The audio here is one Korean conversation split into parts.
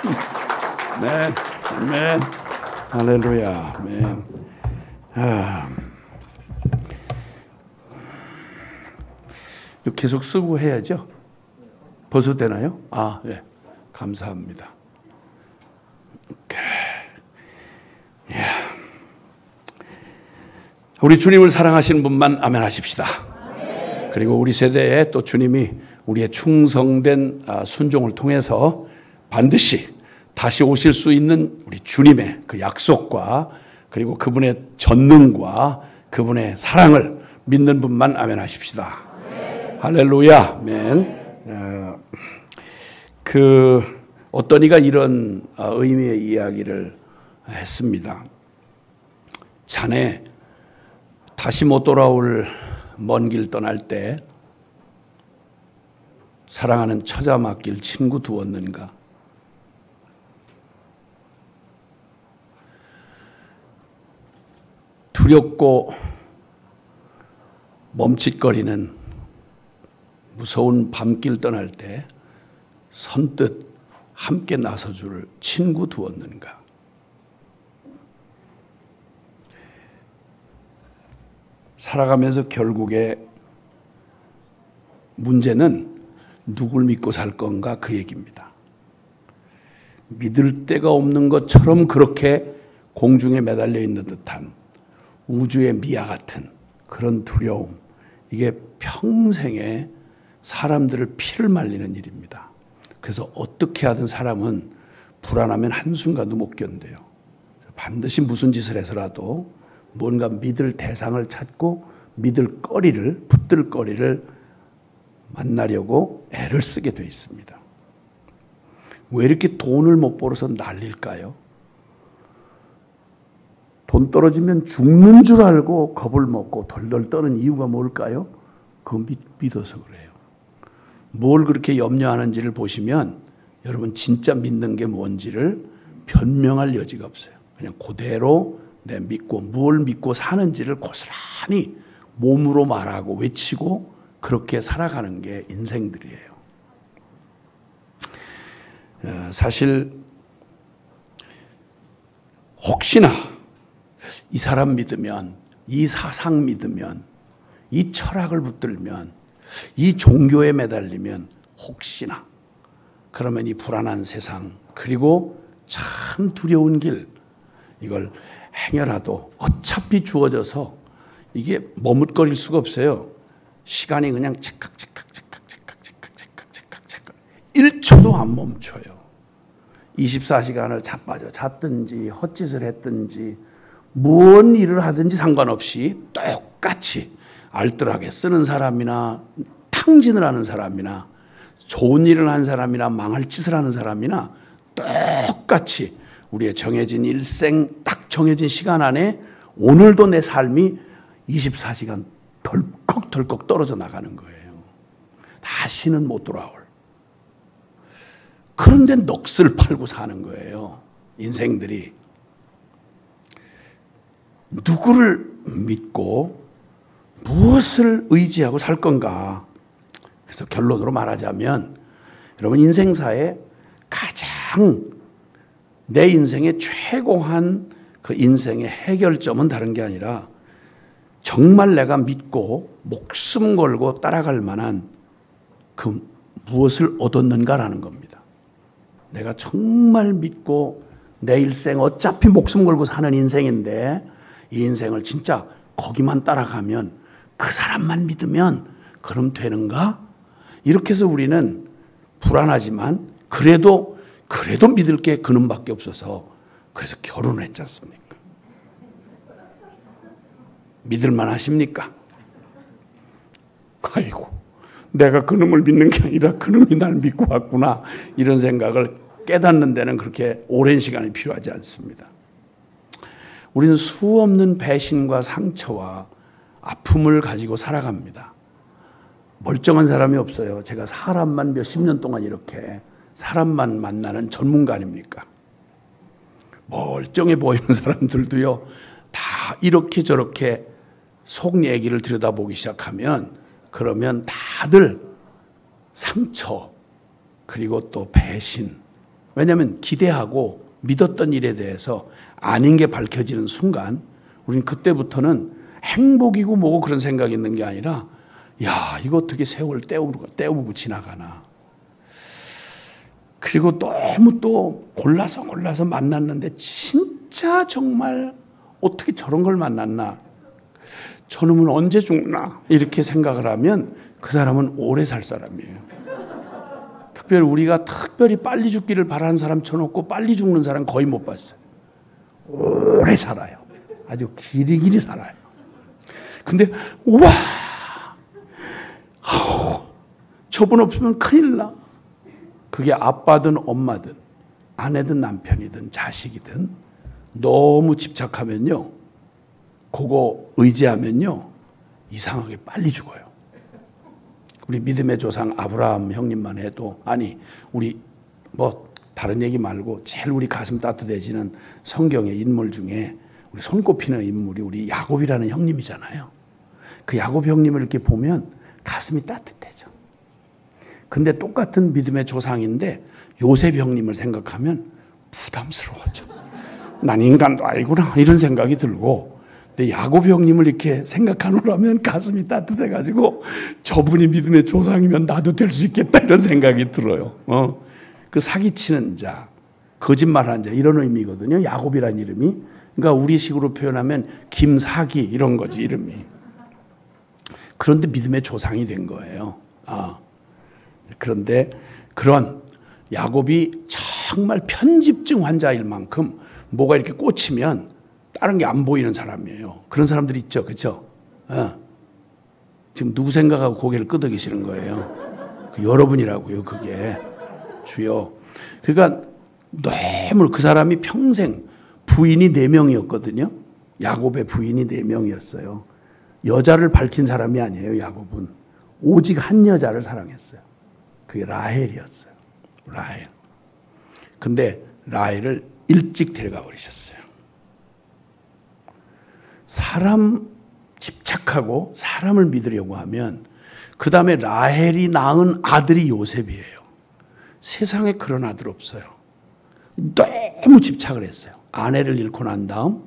아멘. 아멘. 할렐루야. 아멘. 계속 쓰고 해야죠. 벌써 되나요? 예. 감사합니다. 우리 주님을 사랑하시는 분만 아멘 하십시다. 그리고 우리 세대에 또 주님이 우리의 충성된 순종을 통해서 반드시 다시 오실 수 있는 우리 주님의 그 약속과 그리고 그분의 전능과 그분의 사랑을 믿는 분만 아멘 하십시다. 할렐루야. 아멘. 어떤 이가 이런 의미의 이야기를 했습니다. 자네 다시 못 돌아올 먼 길 떠날 때 사랑하는 처자 맡길 친구 두었는가? 두렵고 멈칫거리는 무서운 밤길 떠날 때 선뜻 함께 나서줄 친구 두었는가? 살아가면서 결국에 문제는 누굴 믿고 살 건가 그 얘기입니다. 믿을 데가 없는 것처럼 그렇게 공중에 매달려 있는 듯한 우주의 미아 같은 그런 두려움, 이게 평생에 사람들을 피를 말리는 일입니다. 그래서 어떻게 하든 사람은 불안하면 한순간도 못 견뎌요. 반드시 무슨 짓을 해서라도 뭔가 믿을 대상을 찾고 믿을 거리를, 붙들 거리를 만나려고 애를 쓰게 돼 있습니다. 왜 이렇게 돈을 못 벌어서 난릴까요? 돈 떨어지면 죽는 줄 알고 겁을 먹고 덜덜 떠는 이유가 뭘까요? 그거 믿어서 그래요. 뭘 그렇게 염려하는지를 보시면 여러분 진짜 믿는 게 뭔지를 변명할 여지가 없어요. 그냥 그대로 내 믿고 뭘 믿고 사는지를 고스란히 몸으로 말하고 외치고 그렇게 살아가는 게 인생들이에요. 사실 혹시나 이 사람 믿으면, 이 사상 믿으면, 이 철학을 붙들면, 이 종교에 매달리면 혹시나 그러면 이 불안한 세상 그리고 참 두려운 길 이걸 행여라도 어차피 주어져서 이게 머뭇거릴 수가 없어요. 시간이 그냥 찰칵 1초도 안 멈춰요. 24시간을 자빠져 잤든지 헛짓을 했든지 무언 일을 하든지 상관없이 똑같이 알뜰하게 쓰는 사람이나 탕진을 하는 사람이나 좋은 일을 하는 사람이나 망할 짓을 하는 사람이나 똑같이 우리의 정해진 일생 딱 정해진 시간 안에 오늘도 내 삶이 24시간 덜컥덜컥 떨어져 나가는 거예요. 다시는 못 돌아올. 그런데 넋을 팔고 사는 거예요. 인생들이. 누구를 믿고 무엇을 의지하고 살 건가? 그래서 결론으로 말하자면 여러분 인생사에 가장 내 인생의 최고한 그 인생의 해결점은 다른 게 아니라 정말 내가 믿고 목숨 걸고 따라갈 만한 그 무엇을 얻었는가라는 겁니다. 내가 정말 믿고 내 일생 어차피 목숨 걸고 사는 인생인데 이 인생을 진짜 거기만 따라가면 그 사람만 믿으면 그럼 되는가? 이렇게 해서 우리는 불안하지만 그래도 믿을 게 그놈밖에 없어서 그래서 결혼을 했지 않습니까? 믿을만 하십니까? 아이고 내가 그놈을 믿는 게 아니라 그놈이 날 믿고 왔구나 이런 생각을 깨닫는 데는 그렇게 오랜 시간이 필요하지 않습니다. 우리는 수없는 배신과 상처와 아픔을 가지고 살아갑니다. 멀쩡한 사람이 없어요. 제가 사람만 몇십 년 동안 이렇게 사람만 만나는 전문가 아닙니까? 멀쩡해 보이는 사람들도요. 다 이렇게 저렇게 속 얘기를 들여다보기 시작하면 그러면 다들 상처 그리고 또 배신을 왜냐하면 기대하고 믿었던 일에 대해서 아닌 게 밝혀지는 순간 우리는 그때부터는 행복이고 뭐고 그런 생각이 있는 게 아니라 야, 이거 어떻게 세월 때우고 지나가나. 그리고 너무 또 골라서 만났는데 진짜 정말 어떻게 저런 걸 만났나. 저놈은 언제 죽나 이렇게 생각을 하면 그 사람은 오래 살 사람이에요. 특별히 우리가 빨리 죽기를 바라는 사람 쳐놓고 빨리 죽는 사람 거의 못 봤어요. 오래 살아요. 아주 길이 살아요. 근데 우와, 저분 없으면 큰일 나. 그게 아빠든 엄마든 아내든 남편이든 자식이든 너무 집착하면요, 그거 의지하면요 이상하게 빨리 죽어요. 우리 믿음의 조상 아브라함 형님만 해도, 아니 우리 뭐 다른 얘기 말고 제일 우리 가슴 따뜻해지는 성경의 인물 중에 우리 손꼽히는 인물이 우리 야곱이라는 형님이잖아요. 그 야곱 형님을 이렇게 보면 가슴이 따뜻해져. 근데 똑같은 믿음의 조상인데 요셉 형님을 생각하면 부담스러워져. 난 인간도 아니구나 이런 생각이 들고, 근데 야곱 형님을 이렇게 생각하노라면 가슴이 따뜻해가지고 저분이 믿음의 조상이면 나도 될 수 있겠다 이런 생각이 들어요. 그 사기치는 자, 거짓말하는 자 이런 의미거든요. 야곱이라는 이름이. 그러니까 우리식으로 표현하면 김사기 이런 거지 이름이. 그런데 믿음의 조상이 된 거예요. 그런데 그런 야곱이 정말 편집증 환자일 만큼 뭐가 이렇게 꽂히면 다른 게 안 보이는 사람이에요. 그런 사람들이 있죠. 그렇죠? 지금 누구 생각하고 고개를 끄덕이시는 거예요? 여러분이라고요. 그게 주여. 그러니까 너무 그 사람이 평생 부인이 4명이었거든요. 야곱의 부인이 4명이었어요. 여자를 밝힌 사람이 아니에요. 야곱은 오직 한 여자를 사랑했어요. 그게 라헬이었어요. 라헬. 근데 라헬을 일찍 데려가 버리셨어요. 사람 집착하고 사람을 믿으려고 하면, 그 다음에 라헬이 낳은 아들이 요셉이에요. 세상에 그런 아들 없어요. 너무 집착을 했어요. 아내를 잃고 난 다음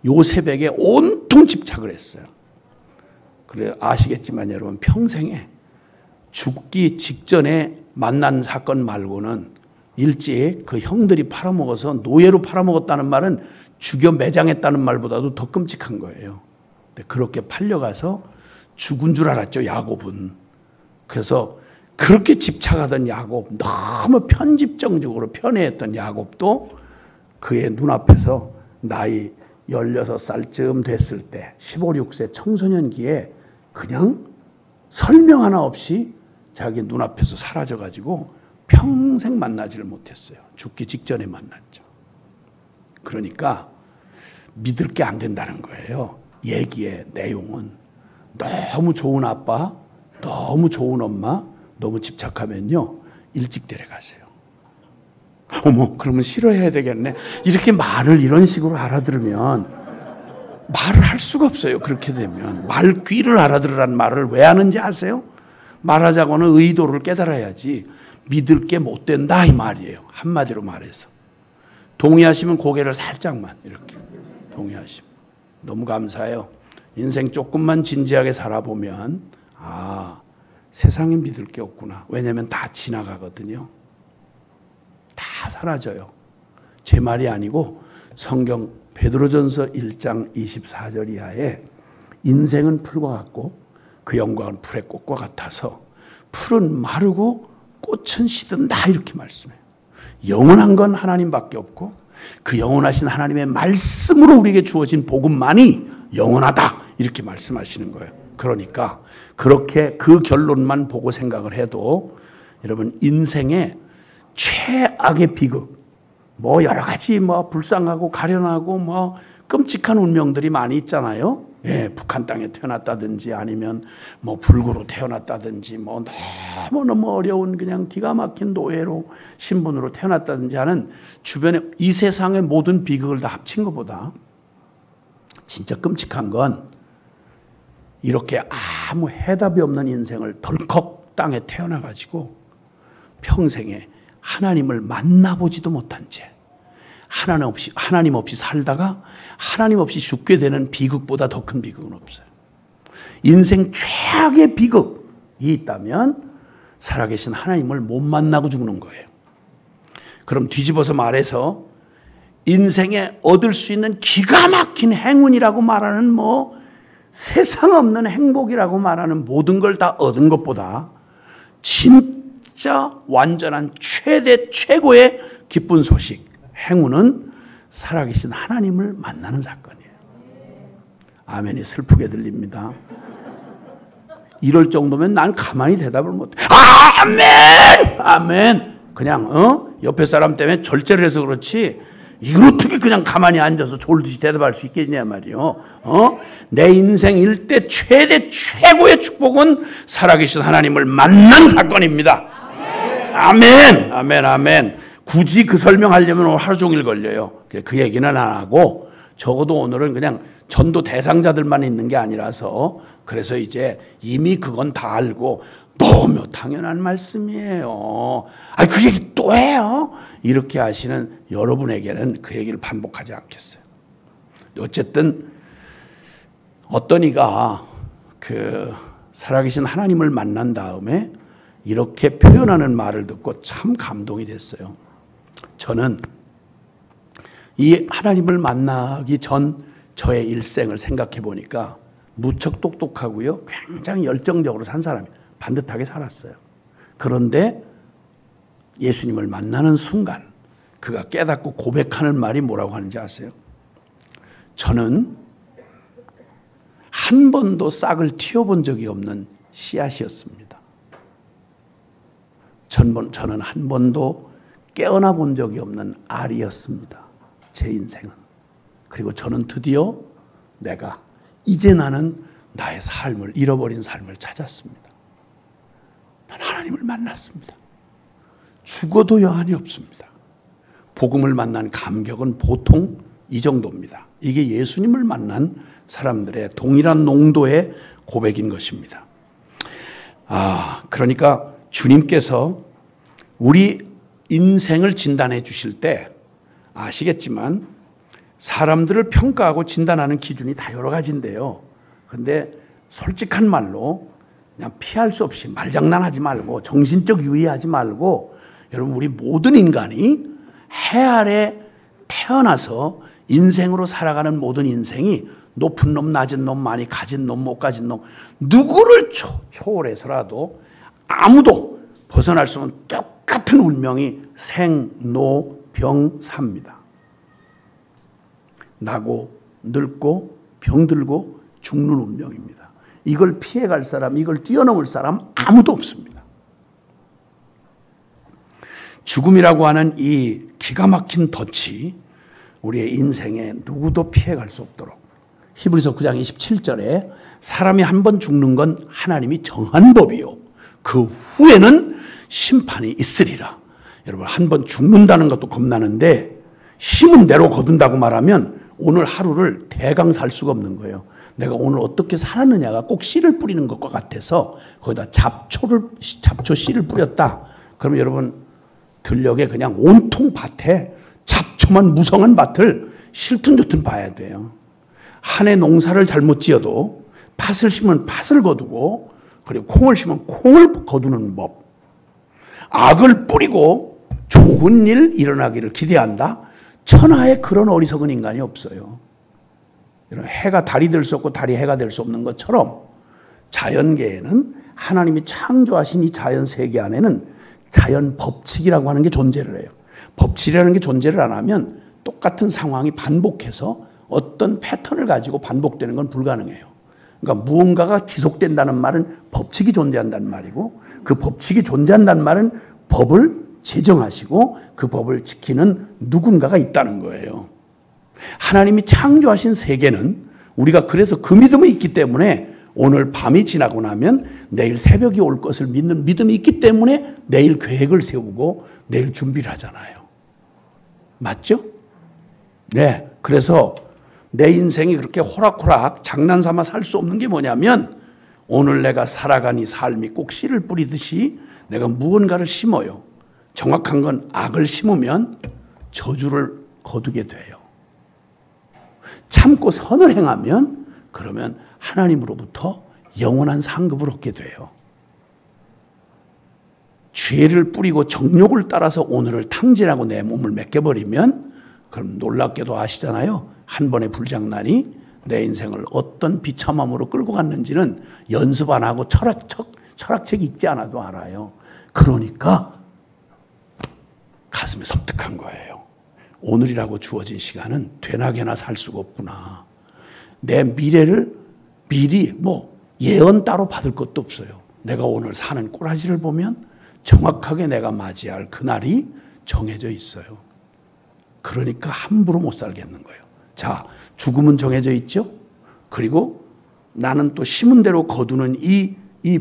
요셉에게 온통 집착을 했어요. 그래 아시겠지만 여러분, 평생에 죽기 직전에 만난 사건 말고는 일찍 그 형들이 팔아먹어서 노예로 팔아먹었다는 말은 죽여 매장했다는 말보다도 더 끔찍한 거예요. 그렇게 팔려가서 죽은 줄 알았죠, 야곱은. 그래서 그렇게 집착하던 야곱, 너무 편집정적으로 편애했던 야곱도 그의 눈앞에서 나이 16살쯤 됐을 때 15, 16세 청소년기에 그냥 설명 하나 없이 자기 눈앞에서 사라져가지고 평생 만나지를 못했어요. 죽기 직전에 만났죠. 그러니까 믿을 게 안 된다는 거예요. 얘기의 내용은. 너무 좋은 아빠, 너무 좋은 엄마, 너무 집착하면요 일찍 데려가세요. 어머, 그러면 싫어해야 되겠네. 이렇게 말을 이런 식으로 알아들으면 말을 할 수가 없어요. 그렇게 되면 말귀를 알아들으라는 말을 왜 하는지 아세요? 말하자고는 의도를 깨달아야지. 믿을 게 못 된다 이 말이에요. 한마디로 말해서. 동의하시면 고개를 살짝만 이렇게 동의하시면 너무 감사해요. 인생 조금만 진지하게 살아보면 세상에 믿을 게 없구나. 왜냐하면 다 지나가거든요. 다 사라져요. 제 말이 아니고 성경 베드로전서 1장 24절 이하에 인생은 풀과 같고 그 영광은 풀의 꽃과 같아서 풀은 마르고 꽃은 시든다 이렇게 말씀해요. 영원한 건 하나님밖에 없고 그 영원하신 하나님의 말씀으로 우리에게 주어진 복음만이 영원하다 이렇게 말씀하시는 거예요. 그러니까 그렇게 그 결론만 보고 생각을 해도 여러분 인생의 최악의 비극, 뭐 여러 가지 뭐 불쌍하고 가련하고 뭐 끔찍한 운명들이 많이 있잖아요. 예, 북한 땅에 태어났다든지 아니면 뭐 불구로 태어났다든지 뭐 너무너무 어려운 그냥 기가 막힌 노예로 신분으로 태어났다든지 하는 주변에 이 세상의 모든 비극을 다 합친 것보다 진짜 끔찍한 건 이렇게 아무 해답이 없는 인생을 덜컥 땅에 태어나가지고 평생에 하나님을 만나보지도 못한 채 하나님 없이 살다가 하나님 없이 죽게 되는 비극보다 더 큰 비극은 없어요. 인생 최악의 비극이 있다면 살아계신 하나님을 못 만나고 죽는 거예요. 그럼 뒤집어서 말해서 인생에 얻을 수 있는 기가 막힌 행운이라고 말하는 세상 없는 행복이라고 말하는 모든 걸 다 얻은 것보다 진짜 완전한 최고의 기쁜 소식, 행운은 살아계신 하나님을 만나는 사건이에요. 아멘이 슬프게 들립니다. 이럴 정도면 난 가만히 대답을 못해. 아멘! 아멘! 그냥 옆에 사람 때문에 절제를 해서 그렇지 이걸 어떻게 그냥 가만히 앉아서 졸듯이 대답할 수 있겠냐 말이요. 내 인생 일대 최고의 축복은 살아계신 하나님을 만난 사건입니다. 아멘! 아멘! 아멘! 굳이 그 설명하려면 오늘 하루 종일 걸려요. 그 얘기는 안 하고 적어도 오늘은 그냥 전도 대상자들만 있는 게 아니라서 그래서 이제 이미 그건 다 알고 너무 당연한 말씀이에요. 그 얘기 또 해요? 이렇게 하시는 여러분에게는 그 얘기를 반복하지 않겠어요. 어쨌든 어떤 이가 그 살아계신 하나님을 만난 다음에 이렇게 표현하는 말을 듣고 참 감동이 됐어요. 저는 이 하나님을 만나기 전 저의 일생을 생각해 보니까 무척 똑똑하고요. 굉장히 열정적으로 산 사람이에요. 반듯하게 살았어요. 그런데 예수님을 만나는 순간 그가 깨닫고 고백하는 말이 뭐라고 하는지 아세요? 저는 한 번도 싹을 틔워본 적이 없는 씨앗이었습니다. 저는 한 번도 깨어나 본 적이 없는 알이었습니다. 제 인생은. 그리고 저는 드디어 이제 나는 나의 삶을 잃어버린 삶을 찾았습니다. 난 하나님을 만났습니다. 죽어도 여한이 없습니다. 복음을 만난 감격은 보통 이 정도입니다. 이게 예수님을 만난 사람들의 동일한 농도의 고백인 것입니다. 그러니까 주님께서 우리 인생을 진단해 주실 때 아시겠지만 사람들을 평가하고 진단하는 기준이 다 여러 가지인데요. 근데 솔직한 말로 그냥 피할 수 없이 말장난하지 말고 정신적 유의하지 말고 여러분 우리 모든 인간이 해 아래 태어나서 인생으로 살아가는 모든 인생이 높은 놈, 낮은 놈, 많이 가진 놈, 못 가진 놈 누구를 초월해서라도 아무도 벗어날 수 없는 똑같은 운명이 생로병사입니다. 나고 늙고 병들고 죽는 운명입니다. 이걸 피해갈 사람, 이걸 뛰어넘을 사람 아무도 없습니다. 죽음이라고 하는 이 기가 막힌 덫이 우리의 인생에 누구도 피해갈 수 없도록 히브리서 9장 27절에 사람이 한 번 죽는 건 하나님이 정한 법이요 그 후에는 심판이 있으리라. 여러분 한 번 죽는다는 것도 겁나는데 심은 대로 거둔다고 말하면 오늘 하루를 대강 살 수가 없는 거예요. 내가 오늘 어떻게 살았느냐가 꼭 씨를 뿌리는 것과 같아서 거기다 잡초 씨를 뿌렸다. 그러면 여러분 들녘에 그냥 온통 밭에 잡초만 무성한 밭을 실튼조튼 봐야 돼요. 한 해 농사를 잘못 지어도 팥을 심으면 팥을 거두고 그리고 콩을 심으면 콩을 거두는 법. 악을 뿌리고 좋은 일 일어나기를 기대한다. 천하에 그런 어리석은 인간이 없어요. 해가 달이 될 수 없고 달이 해가 될 수 없는 것처럼 자연계에는 하나님이 창조하신 이 자연 세계 안에는 자연 법칙이라고 하는 게 존재를 해요. 법칙이라는 게 존재를 안 하면 똑같은 상황이 반복해서 어떤 패턴을 가지고 반복되는 건 불가능해요. 그러니까 무언가가 지속된다는 말은 법칙이 존재한다는 말이고 그 법칙이 존재한다는 말은 법을 제정하시고 그 법을 지키는 누군가가 있다는 거예요. 하나님이 창조하신 세계는 우리가 그래서 그 믿음이 있기 때문에 오늘 밤이 지나고 나면 내일 새벽이 올 것을 믿는 믿음이 있기 때문에 내일 계획을 세우고 내일 준비를 하잖아요. 맞죠? 네. 그래서 내 인생이 그렇게 호락호락 장난삼아 살 수 없는 게 뭐냐면 오늘 내가 살아간 이 삶이 꼭 씨를 뿌리듯이 내가 무언가를 심어요. 정확한 건 악을 심으면 저주를 거두게 돼요. 참고 선을 행하면 그러면 하나님으로부터 영원한 상급을 얻게 돼요. 죄를 뿌리고 정욕을 따라서 오늘을 탕진하고 내 몸을 맡겨버리면 그럼 놀랍게도 아시잖아요. 한 번의 불장난이 내 인생을 어떤 비참함으로 끌고 갔는지는 연습 안 하고 철학책 읽지 않아도 알아요. 그러니까 가슴이 섬뜩한 거예요. 오늘이라고 주어진 시간은 되나게나 살 수가 없구나. 내 미래를 미리 예언 따로 받을 것도 없어요. 내가 오늘 사는 꼬라지를 보면 정확하게 내가 맞이할 그날이 정해져 있어요. 그러니까 함부로 못 살겠는 거예요. 자, 죽음은 정해져 있죠. 그리고 나는 또 심은 대로 거두는 이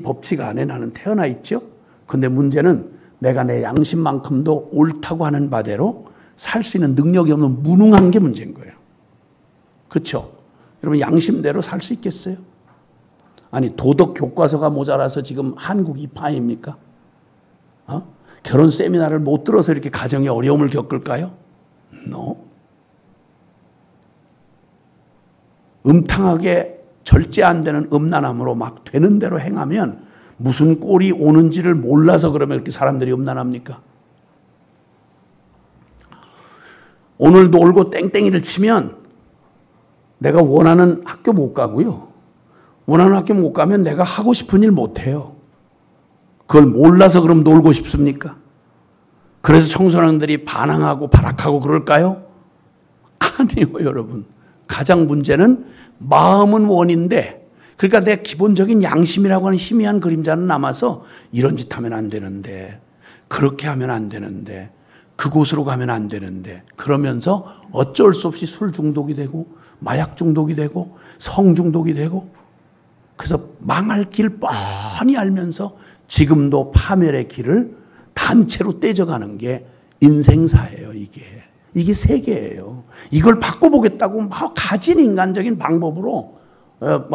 법칙 안에 나는 태어나 있죠. 근데 문제는 내가 내 양심만큼도 옳다고 하는 바대로 살 수 있는 능력이 없는 무능한 게 문제인 거예요. 그렇죠? 여러분 양심대로 살 수 있겠어요? 아니 도덕 교과서가 모자라서 지금 한국 이파입니까? 결혼 세미나를 못 들어서 이렇게 가정의 어려움을 겪을까요? No. 음탕하게 절제 안 되는 음란함으로 막 되는 대로 행하면 무슨 꼴이 오는지를 몰라서 그러면 이렇게 사람들이 음란합니까? 오늘 놀고 땡땡이를 치면 내가 원하는 학교 못 가고요. 원하는 학교 못 가면 내가 하고 싶은 일 못 해요. 그걸 몰라서 그럼 놀고 싶습니까? 그래서 청소년들이 반항하고 발악하고 그럴까요? 아니요, 여러분. 가장 문제는 마음은 원인데, 그러니까 내 기본적인 양심이라고 하는 희미한 그림자는 남아서 이런 짓 하면 안 되는데, 그렇게 하면 안 되는데, 그곳으로 가면 안 되는데, 그러면서 어쩔 수 없이 술 중독이 되고, 마약 중독이 되고, 성 중독이 되고, 그래서 망할 길 뻔히 알면서 지금도 파멸의 길을 단체로 떼져가는 게 인생사예요, 이게. 이게 세계예요. 이걸 바꿔보겠다고 막 가진 인간적인 방법으로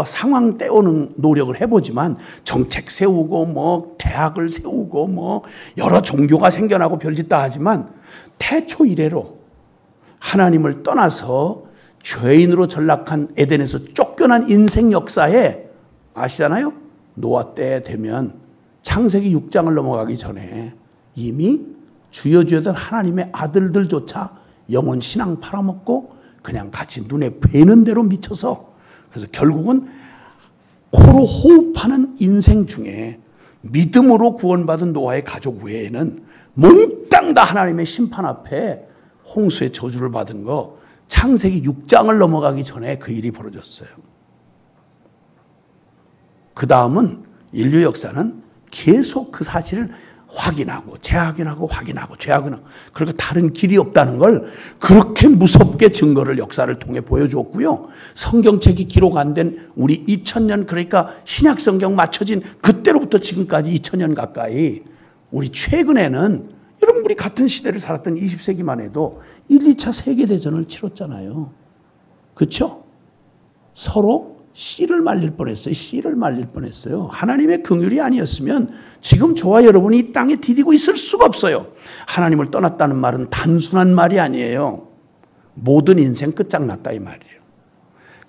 상황 떼오는 노력을 해보지만 정책 세우고 대학을 세우고 여러 종교가 생겨나고 별짓 다 하지만 태초 이래로 하나님을 떠나서 죄인으로 전락한 에덴에서 쫓겨난 인생 역사에 아시잖아요? 노아 때 되면 창세기 6장을 넘어가기 전에 이미 주여 주여던 하나님의 아들들조차 영혼 신앙 팔아먹고 그냥 같이 눈에 뵈는 대로 미쳐서 그래서 결국은 코로 호흡하는 인생 중에 믿음으로 구원받은 노아의 가족 외에는 몽땅 다 하나님의 심판 앞에 홍수의 저주를 받은 거 창세기 6장을 넘어가기 전에 그 일이 벌어졌어요. 그 다음은 인류 역사는 계속 그 사실을 확인하고 재확인하고 확인하고 재확인하고 그러니까 다른 길이 없다는 걸 그렇게 무섭게 증거를 역사를 통해 보여주었고요. 성경책이 기록 안 된 우리 2000년 그러니까 신약 성경 맞춰진 그때로부터 지금까지 2000년 가까이 우리 최근에는 여러분 우리 같은 시대를 살았던 20세기만 해도 1, 2차 세계대전을 치렀잖아요. 그렇죠? 서로 씨를 말릴 뻔했어요. 씨를 말릴 뻔했어요. 하나님의 긍휼이 아니었으면 지금 저와 여러분이 이 땅에 디디고 있을 수가 없어요. 하나님을 떠났다는 말은 단순한 말이 아니에요. 모든 인생 끝장났다 이 말이에요.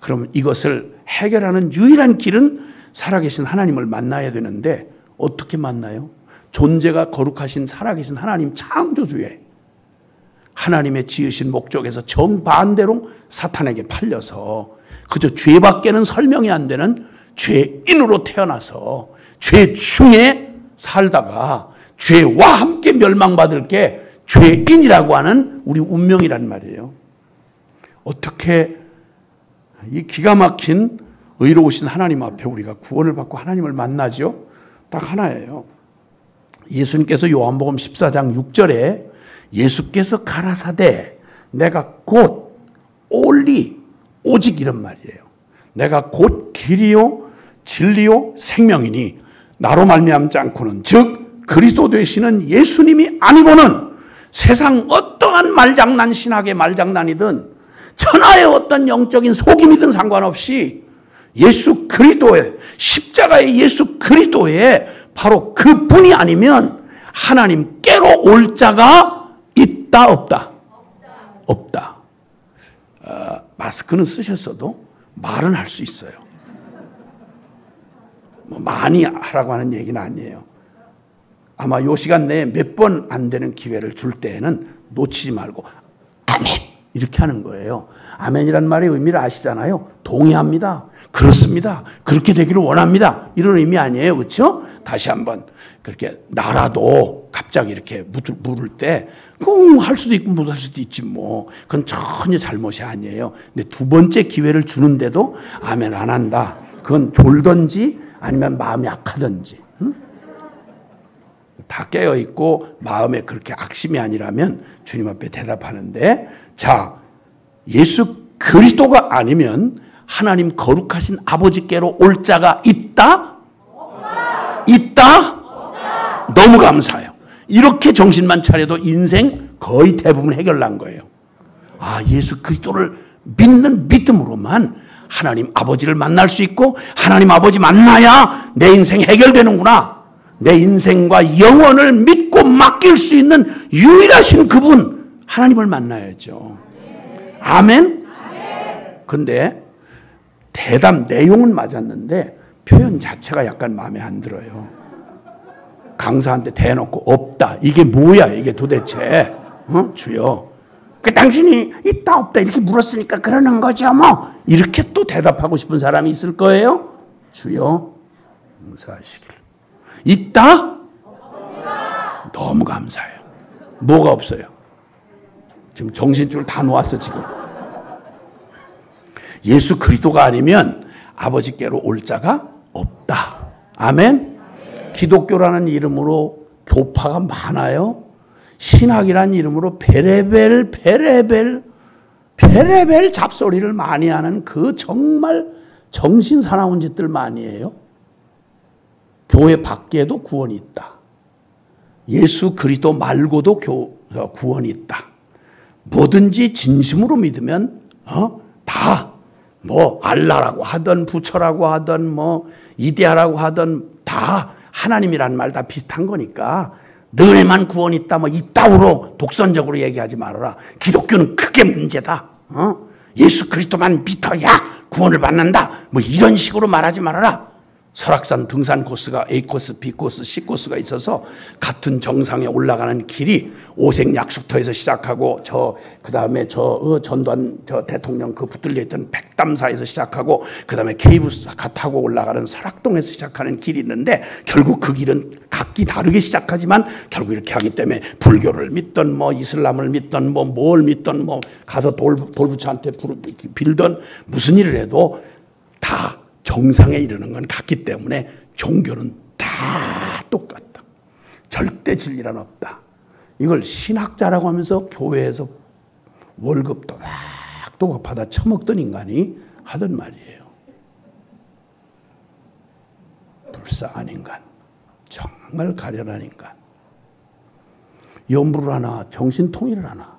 그럼 이것을 해결하는 유일한 길은 살아계신 하나님을 만나야 되는데 어떻게 만나요? 존재가 거룩하신 살아계신 하나님 창조주에 하나님의 지으신 목적에서 정반대로 사탄에게 팔려서 그저 죄밖에는 설명이 안 되는 죄인으로 태어나서 죄 중에 살다가 죄와 함께 멸망받을 게 죄인이라고 하는 우리 운명이란 말이에요. 어떻게 이 기가 막힌 의로우신 하나님 앞에 우리가 구원을 받고 하나님을 만나죠? 딱 하나예요. 예수님께서 요한복음 14장 6절에 예수께서 가라사대 내가 곧 오직 이런 말이에요. 내가 곧 길이요 진리요 생명이니 나로 말미암지 않고는 즉 그리스도 되시는 예수님이 아니고는 세상 어떠한 말장난 신학의 말장난이든 천하의 어떤 영적인 속임이든 상관없이 예수 그리스도의 십자가의 예수 그리스도의 바로 그분이 아니면 하나님께로 올 자가 있다 없다? 없다. 마스크는 쓰셨어도 말은 할 수 있어요. 뭐 많이 하라고 하는 얘기는 아니에요. 아마 요 시간 내에 몇 번 안 되는 기회를 줄 때에는 놓치지 말고 아멘 이렇게 하는 거예요. 아멘이란 말의 의미를 아시잖아요. 동의합니다. 그렇습니다. 그렇게 되기를 원합니다. 이런 의미 아니에요. 그렇죠? 다시 한번 그렇게 나라도 갑자기 이렇게 물을 때 할 수도 있고 못 할 수도 있지 뭐. 그건 전혀 잘못이 아니에요. 근데 두 번째 기회를 주는데도 아멘 안 한다. 그건 졸든지 아니면 마음이 약하든지. 응? 다 깨어있고 마음에 그렇게 악심이 아니라면 주님 앞에 대답하는데, 자, 예수 그리스도가 아니면 하나님 거룩하신 아버지께로 올 자가 있다? 없다. 있다? 없다. 너무 감사해요. 이렇게 정신만 차려도 인생 거의 대부분 해결난 거예요. 아, 예수 그리스도를 믿는 믿음으로만 하나님 아버지를 만날 수 있고 하나님 아버지 만나야 내 인생 해결되는구나. 내 인생과 영혼을 믿고 맡길 수 있는 유일하신 그분 하나님을 만나야죠. 아멘? 근데 대답 내용은 맞았는데 표현 자체가 약간 마음에 안 들어요. 강사한테 대놓고 없다. 이게 뭐야 이게 도대체. 주여. 당신이 있다 없다 이렇게 물었으니까 그러는 거죠 뭐. 이렇게 또 대답하고 싶은 사람이 있을 거예요. 주여 용서하시길. 있다? 없습니다. 너무 감사해요. 뭐가 없어요? 지금 정신줄 다 놓았어 지금. 예수 그리스도가 아니면 아버지께로 올 자가 없다. 아멘? 기독교라는 이름으로 교파가 많아요. 신학이라는 이름으로 베레벨 잡소리를 많이 하는 그 정말 정신 사나운 짓들 많이 해요. 교회 밖에도 구원이 있다. 예수 그리스도 말고도 구원이 있다. 뭐든지 진심으로 믿으면 다 뭐 알라라고 하든 부처라고 하든 뭐 이데아라고 하든 다 하나님이란 말 다 비슷한 거니까 너네만 구원이 있다 뭐 이따위로 독선적으로 얘기하지 말아라. 기독교는 크게 문제다. 예수 그리스도만 믿어야 구원을 받는다. 뭐 이런 식으로 말하지 말아라. 설악산 등산 코스가 A 코스, B 코스, C 코스가 있어서 같은 정상에 올라가는 길이 오색약수터에서 시작하고 그다음에 전두환 대통령 그 붙들려 있던 백담사에서 시작하고 그다음에 케이블카 타고 올라가는 설악동에서 시작하는 길이 있는데 결국 그 길은 각기 다르게 시작하지만 결국 이렇게 하기 때문에 불교를 믿던 뭐 이슬람을 믿던 뭐 뭘 믿던 뭐 가서 돌부처한테 빌던 무슨 일을 해도 다 정상에 이르는 건 같기 때문에 종교는 다 똑같다. 절대 진리란 없다. 이걸 신학자라고 하면서 교회에서 월급도 막 받아 처먹던 인간이 하던 말이에요. 불쌍한 인간. 정말 가련한 인간. 염불을 하나 정신통일을 하나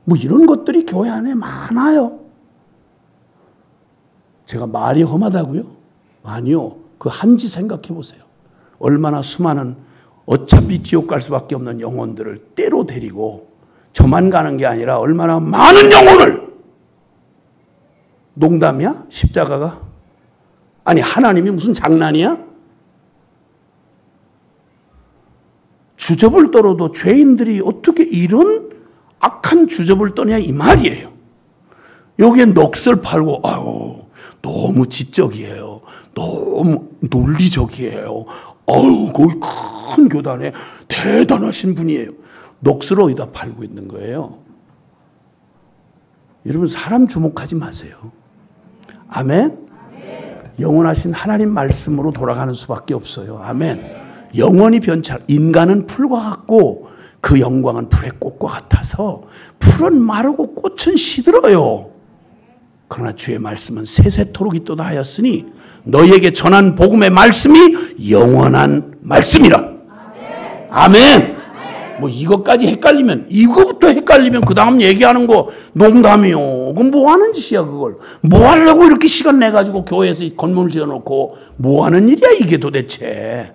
뭐 이런 것들이 교회 안에 많아요. 제가 말이 험하다고요? 아니요. 그 한지 생각해 보세요. 얼마나 수많은 어차피 지옥 갈 수밖에 없는 영혼들을 때로 데리고 저만 가는 게 아니라 얼마나 많은 영혼을. 농담이야? 십자가가? 아니 하나님이 무슨 장난이야? 주접을 떨어도 죄인들이 어떻게 이런 악한 주접을 떠냐 이 말이에요. 여기에 넋을 팔고 아유 너무 지적이에요. 너무 논리적이에요. 거기 큰 교단에 대단하신 분이에요. 넋을 어디다 팔고 있는 거예요. 여러분 사람 주목하지 마세요. 아멘? 영원하신 하나님 말씀으로 돌아가는 수밖에 없어요. 아멘. 영원히 인간은 풀과 같고 그 영광은 풀의 꽃과 같아서 풀은 마르고 꽃은 시들어요. 그러나 주의 말씀은 세세토록 있도다 하였으니 너희에게 전한 복음의 말씀이 영원한 말씀이라. 아멘. 아멘. 뭐 이것까지 헷갈리면 이거부터 헷갈리면 그 다음 얘기하는 거 농담이요. 그럼 뭐 하는 짓이야 그걸. 뭐 하려고 이렇게 시간 내가지고 교회에서 건물 지어놓고 뭐 하는 일이야 이게 도대체.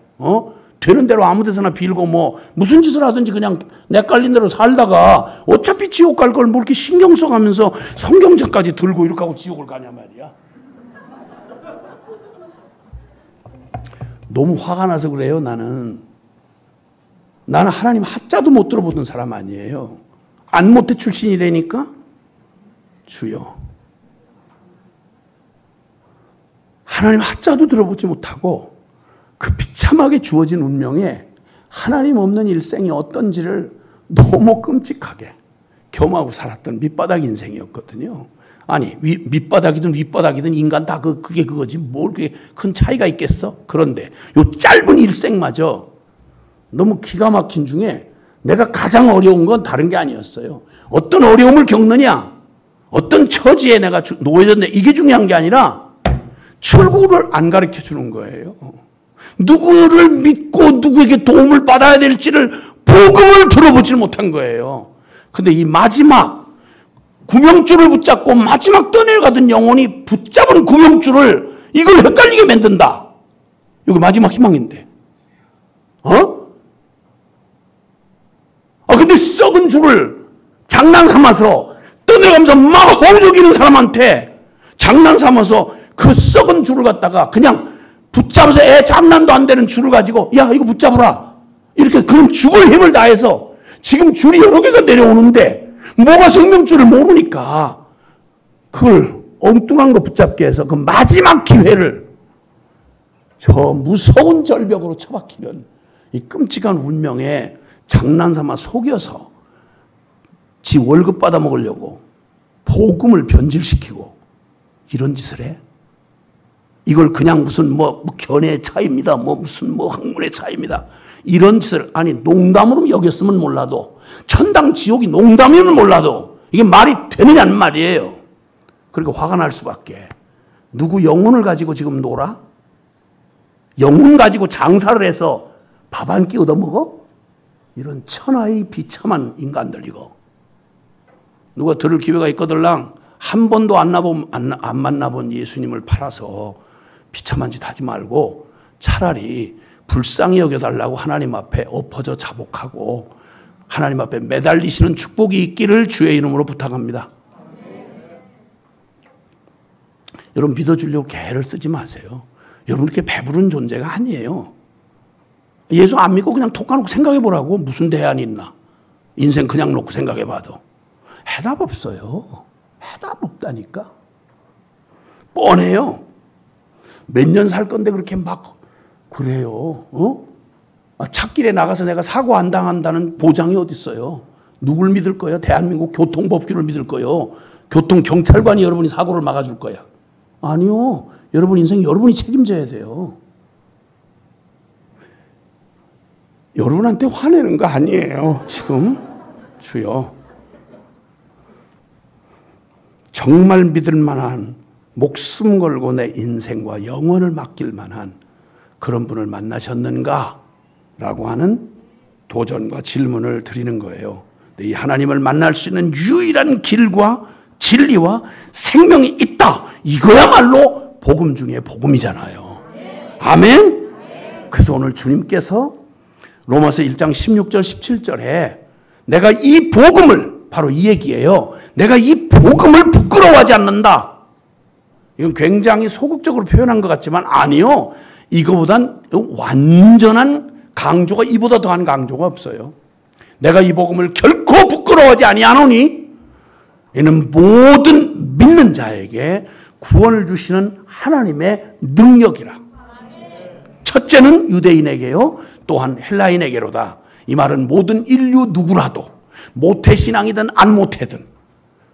되는 대로 아무 데서나 빌고 뭐 무슨 짓을 하든지 그냥 내 깔린 대로 살다가 어차피 지옥 갈 걸 뭐 이렇게 신경 써가면서 성경책까지 들고 이렇게 하고 지옥을 가냐 말이야. 너무 화가 나서 그래요. 나는 하나님 하자도 못 들어보던 사람 아니에요. 안모태 출신이라니까. 주여, 하나님 하자도 들어보지 못하고 그 비참하게 주어진 운명에 하나님 없는 일생이 어떤지를 너무 끔찍하게 겸하고 살았던 밑바닥 인생이었거든요. 아니, 밑바닥이든 윗바닥이든 인간 다 그게 그거지 뭘 그게 큰 차이가 있겠어? 그런데 요 짧은 일생마저 너무 기가 막힌 중에 내가 가장 어려운 건 다른 게 아니었어요. 어떤 어려움을 겪느냐, 어떤 처지에 내가 놓여졌냐, 이게 중요한 게 아니라 출구를 안 가르쳐 주는 거예요. 누구를 믿고 누구에게 도움을 받아야 될지를 복음을 들어보질 못한 거예요. 근데 이 마지막 구명줄을 붙잡고 마지막 떠내려가던 영혼이 붙잡은 구명줄을 이걸 헷갈리게 만든다. 이게 마지막 희망인데. 근데 썩은 줄을 장난 삼아서 떠내가면서 막 허우적이는 사람한테 장난 삼아서 그 썩은 줄을 갖다가 그냥 붙잡아서 애 장난도 안 되는 줄을 가지고 야 이거 붙잡아라. 이렇게 그런 죽을 힘을 다해서 지금 줄이 여러 개가 내려오는데 뭐가 생명줄을 모르니까 그걸 엉뚱한 거 붙잡게 해서 그 마지막 기회를 저 무서운 절벽으로 처박히는 이 끔찍한 운명에 장난삼아 속여서 지 월급 받아 먹으려고 복음을 변질시키고 이런 짓을 해. 이걸 그냥 무슨 뭐 견해의 차이입니다. 무슨 학문의 차이입니다. 이런 짓을 아니 농담으로 여겼으면 몰라도 천당 지옥이 농담이면 몰라도 이게 말이 되느냐는 말이에요. 그리고 화가 날 수밖에. 누구 영혼을 가지고 지금 놀아? 영혼 가지고 장사를 해서 밥 한 끼 얻어먹어? 이런 천하의 비참한 인간들 이거. 누가 들을 기회가 있거들랑 한 번도 안 만나본 예수님을 팔아서 비참한 짓 하지 말고 차라리 불쌍히 여겨달라고 하나님 앞에 엎어져 자복하고 하나님 앞에 매달리시는 축복이 있기를 주의 이름으로 부탁합니다. 여러분 믿어주려고 개를 쓰지 마세요. 여러분 이렇게 배부른 존재가 아니에요. 예수 안 믿고 그냥 톡 까놓고 생각해 보라고. 무슨 대안이 있나. 인생 그냥 놓고 생각해 봐도 해답 없어요. 해답 없다니까. 뻔해요. 몇 년 살 건데 그렇게 막 그래요. 찾길에 나가서 내가 사고 안 당한다는 보장이 어디 있어요. 누굴 믿을 거예요? 대한민국 교통법규를 믿을 거예요? 교통경찰관이 여러분이 사고를 막아줄 거야? 아니요. 여러분 인생 여러분이 책임져야 돼요. 여러분한테 화내는 거 아니에요. 지금 주여. 정말 믿을 만한 목숨 걸고 내 인생과 영혼을 맡길 만한 그런 분을 만나셨는가? 라고 하는 도전과 질문을 드리는 거예요. 이 하나님을 만날 수 있는 유일한 길과 진리와 생명이 있다. 이거야말로 복음 중에 복음이잖아요. 아멘? 그래서 오늘 주님께서 로마서 1장 16절 17절에 내가 이 복음을 바로 이 얘기예요. 내가 이 복음을 부끄러워하지 않는다. 이건 굉장히 소극적으로 표현한 것 같지만 아니요. 이거보단 완전한 강조가 이보다 더한 강조가 없어요. 내가 이 복음을 결코 부끄러워하지 아니하노니 이는 모든 믿는 자에게 구원을 주시는 하나님의 능력이라. 첫째는 유대인에게요. 또한 헬라인에게로다. 이 말은 모든 인류 누구라도 모태신앙이든 안 모태든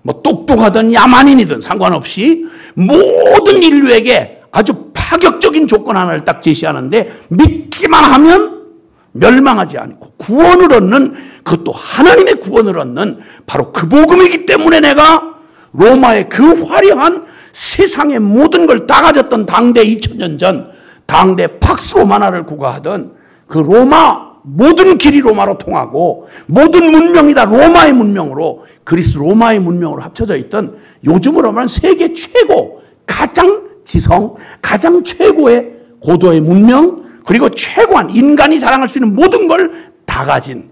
뭐 똑똑하든 야만인이든 상관없이 모든 인류에게 아주 파격적인 조건 하나를 딱 제시하는데 믿기만 하면 멸망하지 않고 구원을 얻는 그것도 하나님의 구원을 얻는 바로 그 복음이기 때문에 내가 로마의 그 화려한 세상의 모든 걸 다 가졌던 당대 2000년 전 당대 팍스 로마나를 구가하던 그 로마 모든 길이 로마로 통하고 모든 문명이 다 로마의 문명으로 그리스 로마의 문명으로 합쳐져 있던 요즘으로 말하면 세계 최고 가장 지성 가장 최고의 고도의 문명 그리고 최고한 인간이 자랑할 수 있는 모든 걸 다 가진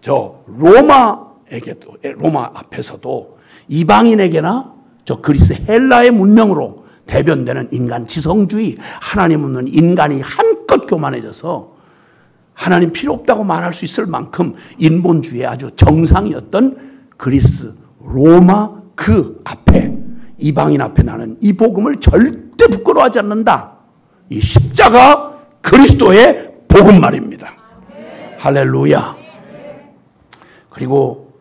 저 로마에게도, 로마 앞에서도 이방인에게나 저 그리스 헬라의 문명으로 대변되는 인간 지성주의, 하나님 없는 인간이 한껏 교만해져서 하나님 필요 없다고 말할 수 있을 만큼 인본주의의 아주 정상이었던 그리스, 로마 그 앞에, 이방인 앞에 나는 이 복음을 절대 부끄러워하지 않는다. 이 십자가 그리스도의 복음 말입니다. 할렐루야. 그리고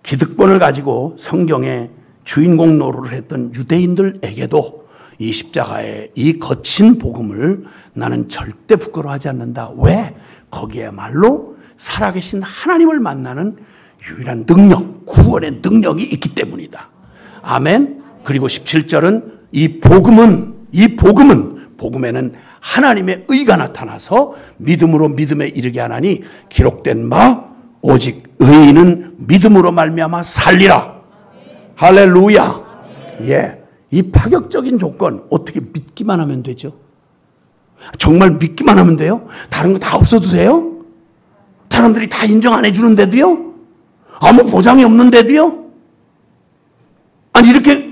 기득권을 가지고 성경의 주인공 노릇을 했던 유대인들에게도 이 십자가의 이 거친 복음을 나는 절대 부끄러워하지 않는다. 왜? 거기에말로 살아계신 하나님을 만나는 유일한 능력, 구원의 능력이 있기 때문이다. 아멘. 그리고 17절은 이 복음에는 하나님의 의가 나타나서 믿음으로 믿음에 이르게 하나니 기록된 바 오직 의인은 믿음으로 말미암아 살리라. 할렐루야. 예, 이 파격적인 조건 어떻게 믿기만 하면 되죠? 정말 믿기만 하면 돼요? 다른 거 다 없어도 돼요? 사람들이 다 인정 안 해주는데도요? 아무 보장이 없는데도요? 아니 이렇게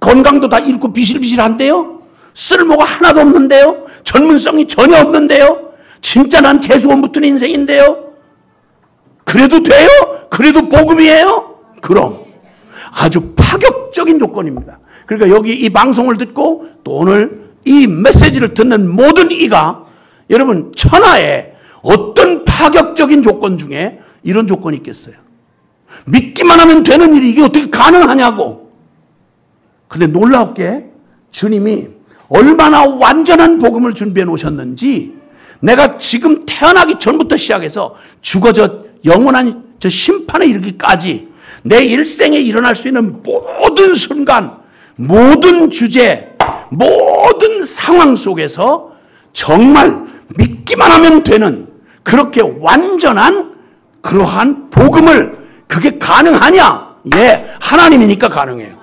건강도 다 잃고 비실비실한데요? 쓸모가 하나도 없는데요? 전문성이 전혀 없는데요? 진짜 난 재수원 붙은 인생인데요? 그래도 돼요? 그래도 복음이에요? 그럼 아주 파격적인 조건입니다. 그러니까 여기 이 방송을 듣고 또 오늘 이 메시지를 듣는 모든 이가 여러분 천하에 어떤 파격적인 조건 중에 이런 조건이 있겠어요? 믿기만 하면 되는 일이 이게 어떻게 가능하냐고. 근데 놀랍게 주님이 얼마나 완전한 복음을 준비해 놓으셨는지 내가 지금 태어나기 전부터 시작해서 죽어져 영원한 저 심판에 이르기까지 내 일생에 일어날 수 있는 모든 순간, 모든 주제, 모든 상황 속에서 정말 믿기만 하면 되는 그렇게 완전한 그러한 복음을 그게 가능하냐? 예, 하나님이니까 가능해요.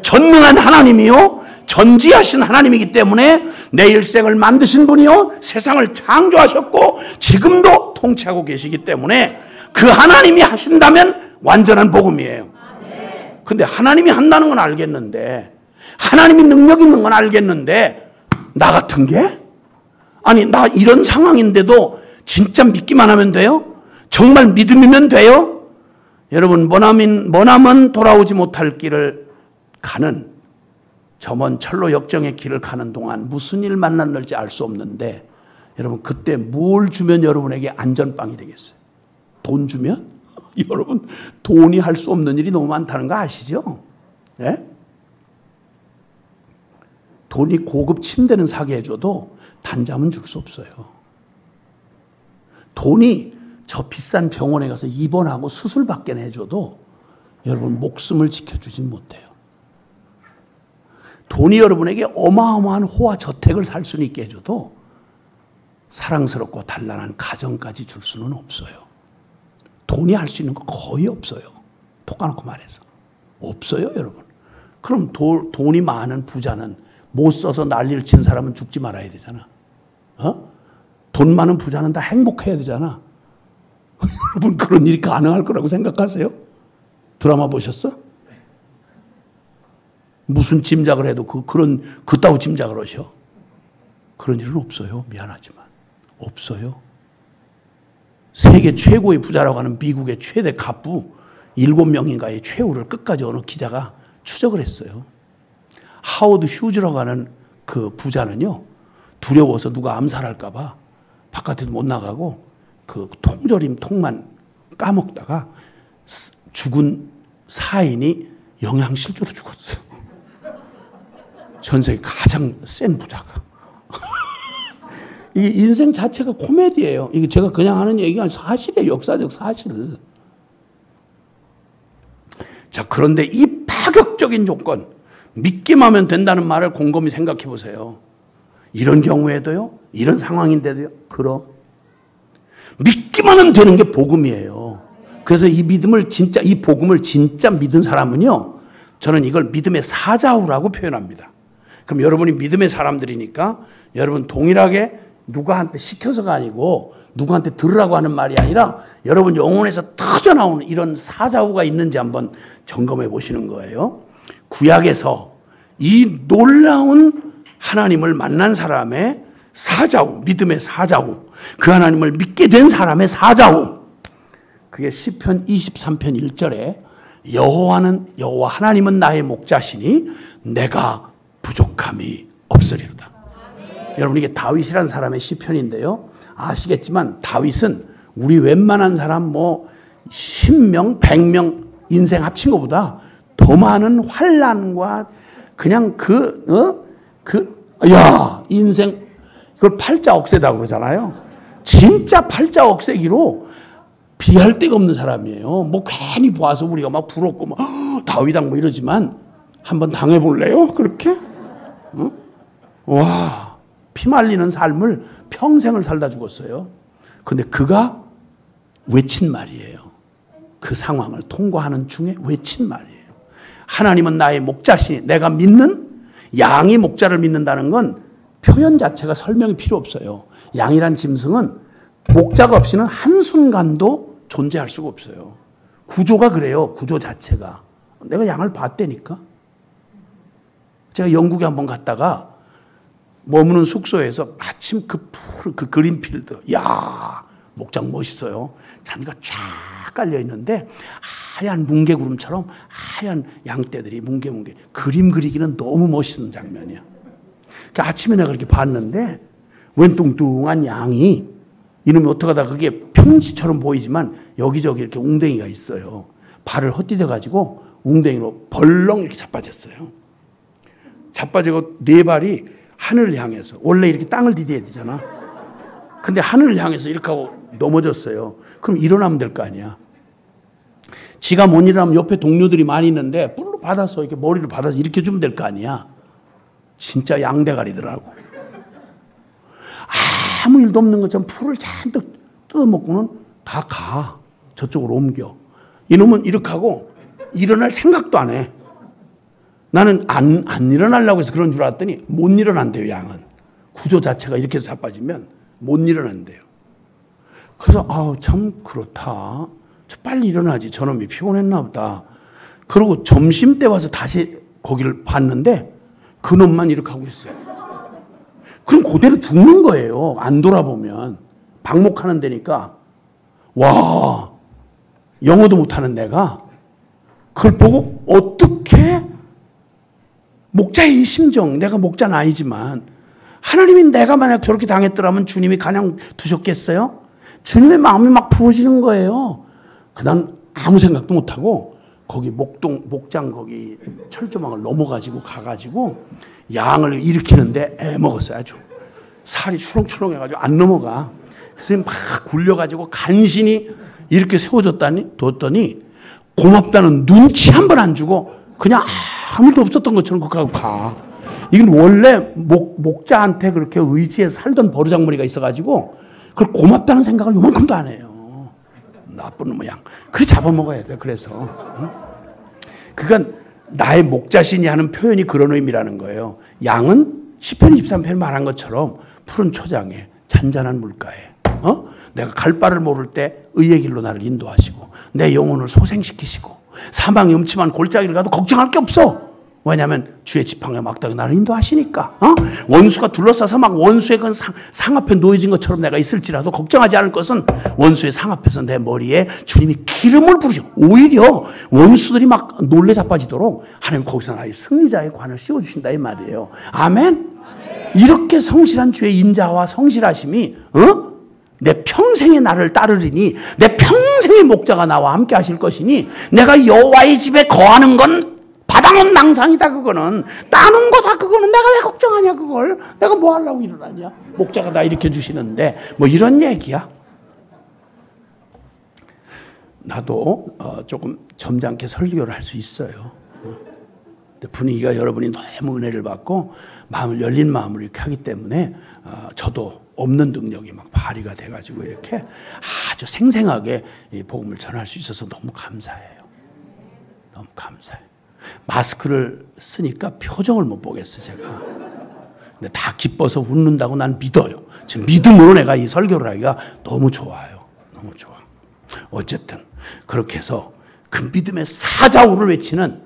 전능한 하나님이요, 전지하신 하나님이기 때문에 내 일생을 만드신 분이요, 세상을 창조하셨고 지금도 통치하고 계시기 때문에 그 하나님이 하신다면 완전한 복음이에요. 근데 하나님이 한다는 건 알겠는데, 하나님이 능력 있는 건 알겠는데, 나 같은 게? 아니, 나 이런 상황인데도 진짜 믿기만 하면 돼요? 정말 믿음이면 돼요? 여러분, 머나먼 돌아오지 못할 길을 가는 저 먼 철로 역정의 길을 가는 동안 무슨 일 만날지 알 수 없는데, 여러분, 그때 뭘 주면 여러분에게 안전빵이 되겠어요? 돈 주면? 여러분, 돈이 할 수 없는 일이 너무 많다는 거 아시죠? 네? 돈이 고급 침대는 사게 해줘도 단잠은 줄 수 없어요. 돈이 저 비싼 병원에 가서 입원하고 수술받게 해줘도 여러분 목숨을 지켜주진 못해요. 돈이 여러분에게 어마어마한 호화 저택을 살 수는 있게 해줘도 사랑스럽고 단란한 가정까지 줄 수는 없어요. 돈이 할 수 있는 거 거의 없어요. 톡 까놓고 말해서. 없어요, 여러분. 그럼 돈이 많은 부자는 못 써서 난리를 친 사람은 죽지 말아야 되잖아. 돈 많은 부자는 다 행복해야 되잖아. 여러분, 그런 일이 가능할 거라고 생각하세요? 드라마 보셨어? 무슨 짐작을 해도 그따위 짐작을 하셔. 그런 일은 없어요. 미안하지만. 없어요. 세계 최고의 부자라고 하는 미국의 최대 갑부 7명인가의 최후를 끝까지 어느 기자가 추적을 했어요. 하워드 휴즈라고 하는 그 부자는요, 두려워서 누가 암살할까 봐 바깥에도 못 나가고 그 통조림 통만 까먹다가 죽은 사인이 영양실조로 죽었어요. 전 세계 가장 센 부자가. 이 인생 자체가 코미디예요. 이게 제가 그냥 하는 얘기가 아니라 사실이에요. 역사적 사실. 자, 그런데 이 파격적인 조건, 믿기만 하면 된다는 말을 곰곰이 생각해 보세요. 이런 경우에도요, 이런 상황인데도요, 그럼. 믿기만 하면 되는 게 복음이에요. 그래서 이 복음을 진짜 믿은 사람은요, 저는 이걸 믿음의 사자후라고 표현합니다. 그럼 여러분이 믿음의 사람들이니까 여러분 동일하게 누구한테 시켜서가 아니고 누구한테 들으라고 하는 말이 아니라 여러분 영혼에서 터져나오는 이런 사자후가 있는지 한번 점검해 보시는 거예요. 구약에서 이 놀라운 하나님을 만난 사람의 사자후, 믿음의 사자후, 그 하나님을 믿게 된 사람의 사자후, 그게 시편 23편 1절에 여호와 하나님은 나의 목자시니 내가 부족함이 없으리로다. 여러분 이게 다윗이라는 사람의 시편인데요. 아시겠지만 다윗은 우리 웬만한 사람 뭐 10명, 100명 인생 합친 것보다 더 많은 환난과 그냥 인생 그걸 팔자억세다고 그러잖아요. 진짜 팔자억세기로 비할 데가 없는 사람이에요. 뭐 괜히 봐서 우리가 막 부럽고 막 다윗왕 뭐 이러지만 한번 당해볼래요? 그렇게? 와, 피 말리는 삶을 평생을 살다 죽었어요. 근데 그가 외친 말이에요. 그 상황을 통과하는 중에 외친 말이에요. 하나님은 나의 목자시니 내가 믿는 양이 목자를 믿는다는 건 표현 자체가 설명이 필요 없어요. 양이란 짐승은 목자가 없이는 한순간도 존재할 수가 없어요. 구조가 그래요. 구조 자체가. 내가 양을 봤다니까. 제가 영국에 한번 갔다가 머무는 숙소에서 마침 그 그린필드. 야, 목장 멋있어요. 잔디가 쫙 깔려 있는데 하얀 뭉게구름처럼 하얀 양떼들이 뭉게뭉게 그림 그리기는 너무 멋있는 장면이야. 그러니까 아침에 내가 그렇게 봤는데 웬 뚱뚱한 양이 이놈이 어떡하다 그게 평지처럼 보이지만 여기저기 이렇게 웅덩이가 있어요. 발을 헛디뎌 가지고 웅덩이로 벌렁 이렇게 자빠졌어요. 자빠지고 네 발이 하늘을 향해서 원래 이렇게 땅을 디뎌야 되잖아. 근데 하늘을 향해서 이렇게 하고 넘어졌어요. 그럼 일어나면 될 거 아니야. 지가 못 일어나면 옆에 동료들이 많이 있는데 뿔로 받아서 이렇게 머리를 받아서 일으켜 주면 될 거 아니야. 진짜 양대가리더라고. 아무 일도 없는 것처럼 풀을 잔뜩 뜯어먹고는 다 가. 저쪽으로 옮겨. 이놈은 이렇게 하고 일어날 생각도 안 해. 나는 안 일어나려고 해서 그런 줄 알았더니 못 일어난대요, 양은. 구조 자체가 이렇게 해서 자빠지면 못 일어난대요. 그래서 참 그렇다. 빨리 일어나지. 저놈이 피곤했나 보다. 그러고 점심 때 와서 다시 거기를 봤는데 그놈만 이렇게 하고 있어요. 그럼 그대로 죽는 거예요. 안 돌아보면. 방목하는 데니까. 와, 영어도 못하는 내가 그걸 보고 어떻게 목자의 이 심정, 내가 목자는 아니지만 하나님이 내가 만약 저렇게 당했더라면 주님이 가냥 두셨겠어요? 주님의 마음이 막 부어지는 거예요. 그다음 아무 생각도 못하고 거기 목장 거기 철조망을 넘어가지고 가가지고 양을 일으키는데 애먹었어요. 아주 살이 추렁추렁해가지고 안 넘어가. 그래서 막 굴려가지고 간신히 이렇게 뒀더니 고맙다는 눈치 한 번 안 주고 그냥 아무도 없었던 것처럼 그렇게 가. 이건 원래 목자한테 그렇게 의지해서 살던 버르장머리가 있어가지고 그걸 고맙다는 생각을 요만큼도 안 해요. 나쁜 놈의 양. 그래 잡아먹어야 돼. 그래서. 그건 나의 목자신이 하는 표현이 그런 의미라는 거예요. 양은 시편 23편에 말한 것처럼 푸른 초장에 잔잔한 물가에 내가 갈 바를 모를 때 의의 길로 나를 인도하시고 내 영혼을 소생시키시고 사망의 음침한 골짜기를 가도 걱정할 게 없어. 왜냐하면 주의 지팡이와 막다가 나를 인도하시니까. 원수가 둘러싸서 막 원수의 그 상 앞에 놓여진 것처럼 내가 있을지라도 걱정하지 않을 것은 원수의 상 앞에서 내 머리에 주님이 기름을 부으시고 오히려 원수들이 막 놀래 자빠지도록 하나님 거기서 나의 승리자의 관을 씌워주신다 이 말이에요. 아멘? 이렇게 성실한 주의 인자와 성실하심이 내 평생에 나를 따르리니 내 평생의 목자가 나와 함께 하실 것이니 내가 여호와의 집에 거하는 건 바다는 낭상이다. 그거는 따는 거다. 그거는 내가 왜 걱정하냐. 그걸 내가 뭐 하려고 일어나냐. 목자가 나 일으켜 주시는데 뭐 이런 얘기야. 나도 조금 점잖게 설교를 할 수 있어요. 근데 분위기가 여러분이 너무 은혜를 받고 마음을 열린 마음으로 이렇게 하기 때문에 저도 없는 능력이 막 발휘가 돼가지고 이렇게 아주 생생하게 이 복음을 전할 수 있어서 너무 감사해요. 너무 감사해요. 마스크를 쓰니까 표정을 못 보겠어 제가. 근데 다 기뻐서 웃는다고 난 믿어요. 지금 믿음으로 내가 이 설교를 하기가 너무 좋아요. 너무 좋아. 어쨌든 그렇게 해서 그 믿음의 사자우를 외치는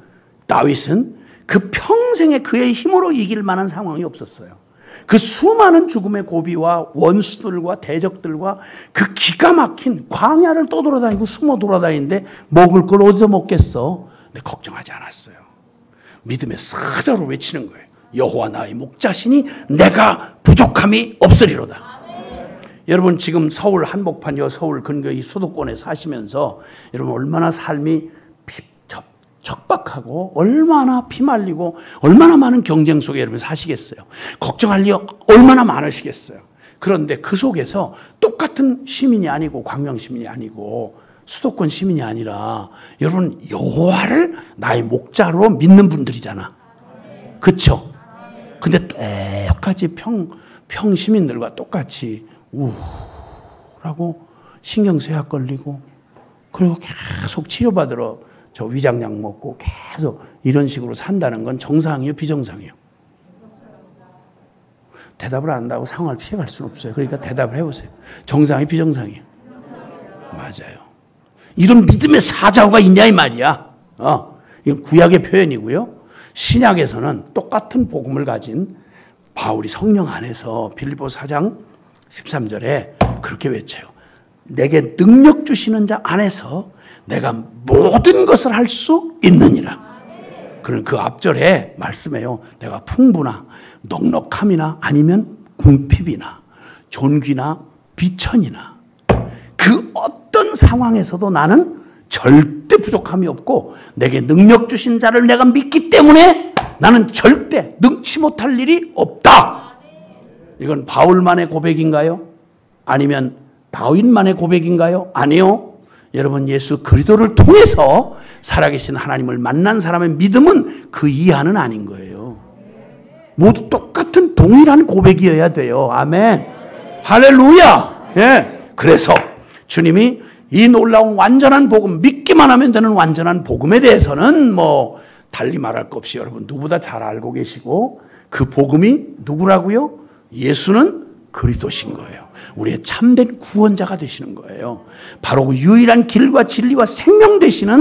다윗은 그 평생에 그의 힘으로 이길 만한 상황이 없었어요. 그 수많은 죽음의 고비와 원수들과 대적들과 그 기가 막힌 광야를 떠돌아다니고 숨어 돌아다니는데 먹을 걸 어디서 먹겠어? 근데 걱정하지 않았어요. 믿음의 사자로 외치는 거예요. 여호와 나의 목자시니 내가 부족함이 없으리로다. 여러분 지금 서울 한복판이요 서울 근교 이 수도권에 사시면서 여러분 얼마나 삶이 척박하고 얼마나 피말리고 얼마나 많은 경쟁 속에 여러분 사시겠어요. 걱정할 일 얼마나 많으시겠어요. 그런데 그 속에서 똑같은 시민이 아니고 광명 시민이 아니고 수도권 시민이 아니라 여러분 여호와를 나의 목자로 믿는 분들이잖아. 그렇죠? 근데 똑같이 평 시민들과 똑같이 우라고 신경쇠약 걸리고 그리고 계속 치료받으러 저 위장약 먹고 계속 이런 식으로 산다는 건 정상이에요, 비정상이에요? 대답을 안 한다고 상황을 피해갈 수는 없어요. 그러니까 대답을 해보세요. 정상이 비정상이에요? 맞아요. 이런 믿음의 사자가 있냐 이 말이야. 이건 구약의 표현이고요. 신약에서는 똑같은 복음을 가진 바울이 성령 안에서 빌립보서 4장 13절에 그렇게 외쳐요. 내게 능력 주시는 자 안에서 내가 모든 것을 할 수 있느니라. 그런 그 앞절에 말씀해요. 내가 풍부나 넉넉함이나 아니면 궁핍이나 존귀나 비천이나 그 어떤 상황에서도 나는 절대 부족함이 없고 내게 능력 주신 자를 내가 믿기 때문에 나는 절대 능치 못할 일이 없다. 이건 바울만의 고백인가요? 아니면 다윗만의 고백인가요? 아니요. 여러분 예수 그리스도를 통해서 살아계신 하나님을 만난 사람의 믿음은 그 이하는 아닌 거예요. 모두 똑같은 동일한 고백이어야 돼요. 아멘. 할렐루야. 예. 그래서 주님이 이 놀라운 완전한 복음, 믿기만 하면 되는 완전한 복음에 대해서는 뭐 달리 말할 것 없이 여러분 누구보다 잘 알고 계시고 그 복음이 누구라고요? 예수는 그리스도신 거예요. 우리의 참된 구원자가 되시는 거예요. 바로 그 유일한 길과 진리와 생명 되시는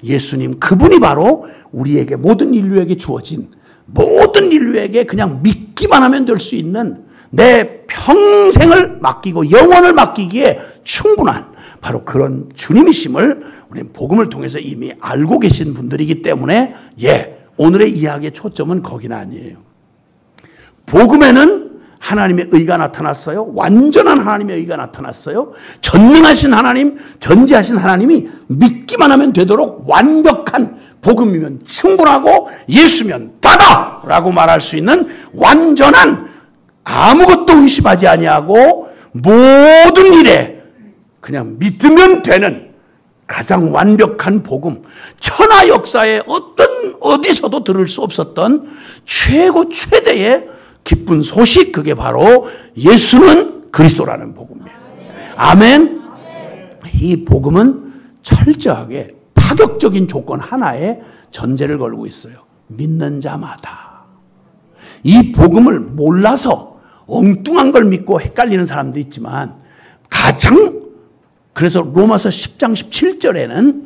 예수님, 그분이 바로 우리에게 모든 인류에게 주어진 모든 인류에게 그냥 믿기만 하면 될 수 있는 내 평생을 맡기고 영원을 맡기기에 충분한 바로 그런 주님이심을 우리는 복음을 통해서 이미 알고 계신 분들이기 때문에 오늘의 이야기의 초점은 거기는 아니에요. 복음에는 하나님의 의가 나타났어요. 완전한 하나님의 의가 나타났어요. 전능하신 하나님, 전지하신 하나님이 믿기만 하면 되도록 완벽한 복음이면 충분하고 예수면 다다! 라고 말할 수 있는 완전한 아무것도 의심하지 아니하고 모든 일에 그냥 믿으면 되는 가장 완벽한 복음, 천하 역사에 어디서도 들을 수 없었던 최고 최대의 기쁜 소식, 그게 바로 예수는 그리스도라는 복음이에요. 아멘. 이 복음은 철저하게 파격적인 조건 하나에 전제를 걸고 있어요. 믿는 자마다. 이 복음을 몰라서 엉뚱한 걸 믿고 헷갈리는 사람도 있지만 그래서 로마서 10장 17절에는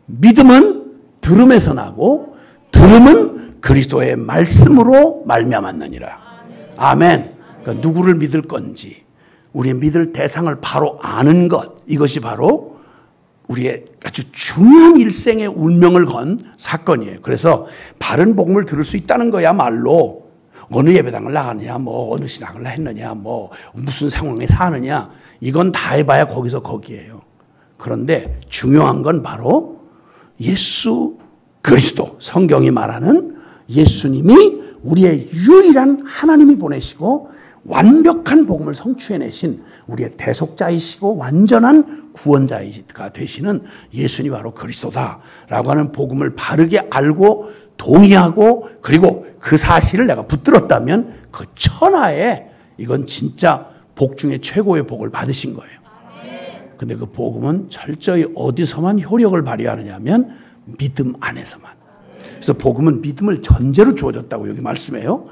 믿음은 들음에서 나고 들음은 그리스도의 말씀으로 말미암았느니라. 아멘. 그러니까 누구를 믿을 건지 우리의 믿을 대상을 바로 아는 것, 이것이 바로 우리의 아주 중요한 일생의 운명을 건 사건이에요. 그래서 바른 복음을 들을 수 있다는 거야말로 어느 예배당을 나가느냐, 뭐 어느 신학을 했느냐, 뭐 무슨 상황에 사느냐, 이건 다 해봐야 거기서 거기예요. 그런데 중요한 건 바로 예수 그리스도, 성경이 말하는 예수님이 우리의 유일한 하나님이 보내시고 완벽한 복음을 성취해내신 우리의 대속자이시고 완전한 구원자가 되시는 예수님이 바로 그리스도다라고 하는 복음을 바르게 알고 동의하고 그리고 그 사실을 내가 붙들었다면 그 천하에 이건 진짜 복 중에 최고의 복을 받으신 거예요. 근데 그 복음은 철저히 어디서만 효력을 발휘하느냐 하면 믿음 안에서만. 그래서 복음은 믿음을 전제로 주어졌다고 여기 말씀해요.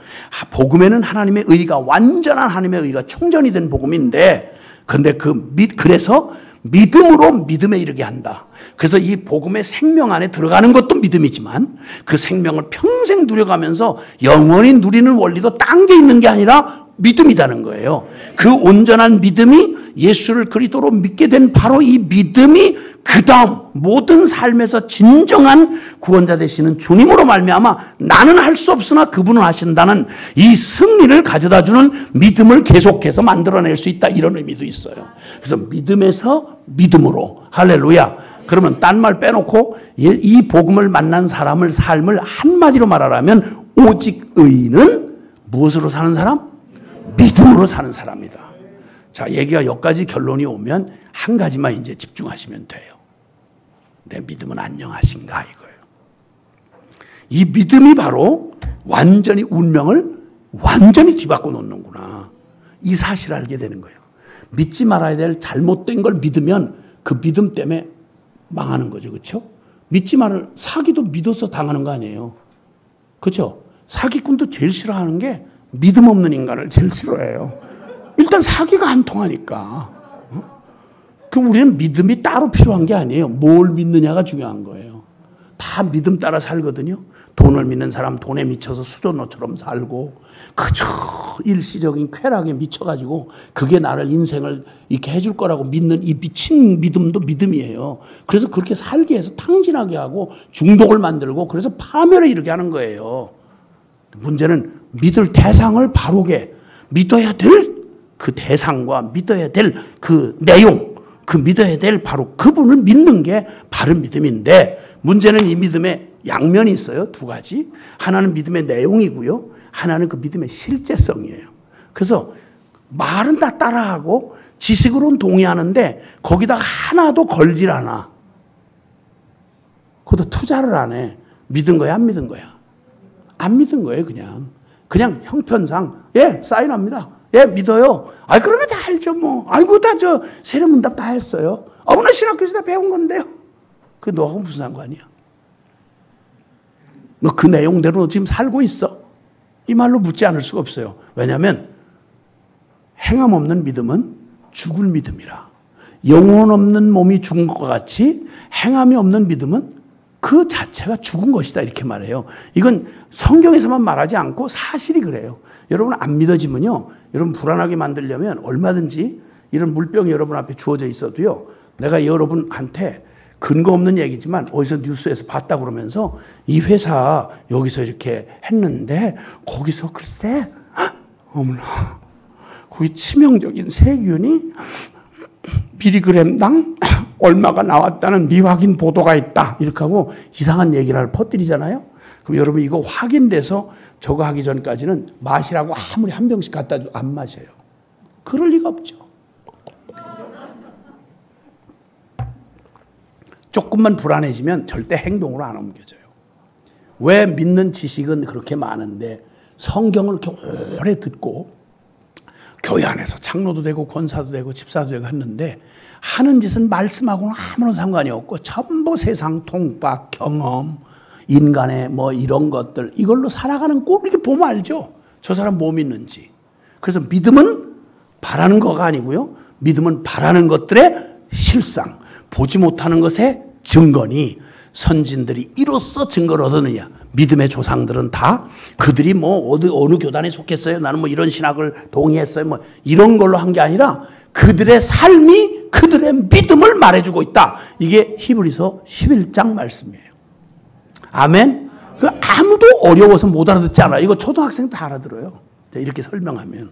복음에는 하나님의 의가, 완전한 하나님의 의가 충전이 된 복음인데, 근데 그래서 믿음으로 믿음에 이르게 한다. 그래서 이 복음의 생명 안에 들어가는 것도 믿음이지만 그 생명을 평생 누려가면서 영원히 누리는 원리도 딴 게 있는 게 아니라 믿음이라는 거예요. 그 온전한 믿음이 예수를 그리스도로 믿게 된 바로 이 믿음이 그 다음 모든 삶에서 진정한 구원자 되시는 주님으로 말미암아 나는 할 수 없으나 그분은 하신다는 이 승리를 가져다주는 믿음을 계속해서 만들어낼 수 있다, 이런 의미도 있어요. 그래서 믿음에서 믿음으로, 할렐루야. 그러면 딴 말 빼놓고 이 복음을 만난 사람을 삶을 한마디로 말하라면 오직 의인은 무엇으로 사는 사람? 믿음으로 사는 사람이다. 자, 얘기가 여기까지 결론이 오면 한 가지만 이제 집중하시면 돼요. 내 믿음은 안녕하신가, 이거예요. 이 믿음이 바로 완전히 운명을 완전히 뒤바꿔 놓는구나, 이 사실을 알게 되는 거예요. 믿지 말아야 될 잘못된 걸 믿으면 그 믿음 때문에 망하는 거죠. 그렇죠? 믿지 말을, 사기도 믿어서 당하는 거 아니에요. 그렇죠? 사기꾼도 제일 싫어하는 게 믿음 없는 인간을 제일 싫어해요. 일단 사기가 안 통하니까. 그럼 우리는 믿음이 따로 필요한 게 아니에요. 뭘 믿느냐가 중요한 거예요. 다 믿음 따라 살거든요. 돈을 믿는 사람 돈에 미쳐서 수전노처럼 살고, 그저 일시적인 쾌락에 미쳐가지고 그게 나를 인생을 이렇게 해줄 거라고 믿는 이 미친 믿음도 믿음이에요. 그래서 그렇게 살게 해서 탕진하게 하고 중독을 만들고, 그래서 파멸에 이르게 하는 거예요. 문제는 믿을 대상을 바르게 믿어야 될 그 대상과 믿어야 될 그 내용, 그 믿어야 될 바로 그분을 믿는 게 바른 믿음인데, 문제는 이 믿음에 양면이 있어요. 두 가지. 하나는 믿음의 내용이고요, 하나는 그 믿음의 실제성이에요. 그래서 말은 다 따라하고 지식으로는 동의하는데 거기다가 하나도 걸질 않아. 그것도 투자를 안 해. 믿은 거야, 안 믿은 거야? 안 믿은 거예요. 그냥 형편상 예, 사인합니다. 예, 믿어요. 아, 그러면 다 알죠, 뭐. 아이고, 다 세례문답 다 했어요. 오늘 신학교에서 다 배운 건데요. 그게 너하고 무슨 상관이야? 너 그 내용대로 지금 살고 있어? 이 말로 묻지 않을 수가 없어요. 왜냐하면 행함 없는 믿음은 죽을 믿음이라. 영혼 없는 몸이 죽은 것과 같이 행함이 없는 믿음은 그 자체가 죽은 것이다, 이렇게 말해요. 이건 성경에서만 말하지 않고 사실이 그래요. 여러분 안 믿어지면요, 여러분 불안하게 만들려면 얼마든지 이런 물병이 여러분 앞에 주어져 있어도요, 내가 여러분한테 근거 없는 얘기지만 어디서 뉴스에서 봤다 그러면서 이 회사 여기서 이렇게 했는데 거기서 글쎄 어머나 거기 치명적인 세균이 미리그램당 얼마가 나왔다는 미확인 보도가 있다, 이렇게 하고 이상한 얘기를 퍼뜨리잖아요. 그럼 여러분 이거 확인돼서 저거 하기 전까지는 마시라고 아무리 한 병씩 갖다 줘 안 마셔요. 그럴 리가 없죠. 조금만 불안해지면 절대 행동으로 안 옮겨져요. 왜? 믿는 지식은 그렇게 많은데 성경을 이렇게 오래 듣고 교회 안에서 장로도 되고 권사도 되고 집사도 되고 했는데 하는 짓은 말씀하고는 아무런 상관이 없고 전부 세상 통박, 경험, 인간의 뭐 이런 것들, 이걸로 살아가는 꼴 이렇게 보면 알죠. 저 사람 뭐 믿는지. 그래서 믿음은 바라는 거가 아니고요, 믿음은 바라는 것들의 실상, 보지 못하는 것의 증거니 선진들이 이로써 증거를 얻었느냐. 믿음의 조상들은 다 그들이 뭐 어느 교단에 속했어요, 나는 뭐 이런 신학을 동의했어요, 뭐 이런 걸로 한 게 아니라 그들의 삶이 그들의 믿음을 말해주고 있다. 이게 히브리서 11장 말씀이에요. 아멘. 그 아무도 어려워서 못 알아듣지 않아요. 이거 초등학생 다 알아들어요, 이렇게 설명하면.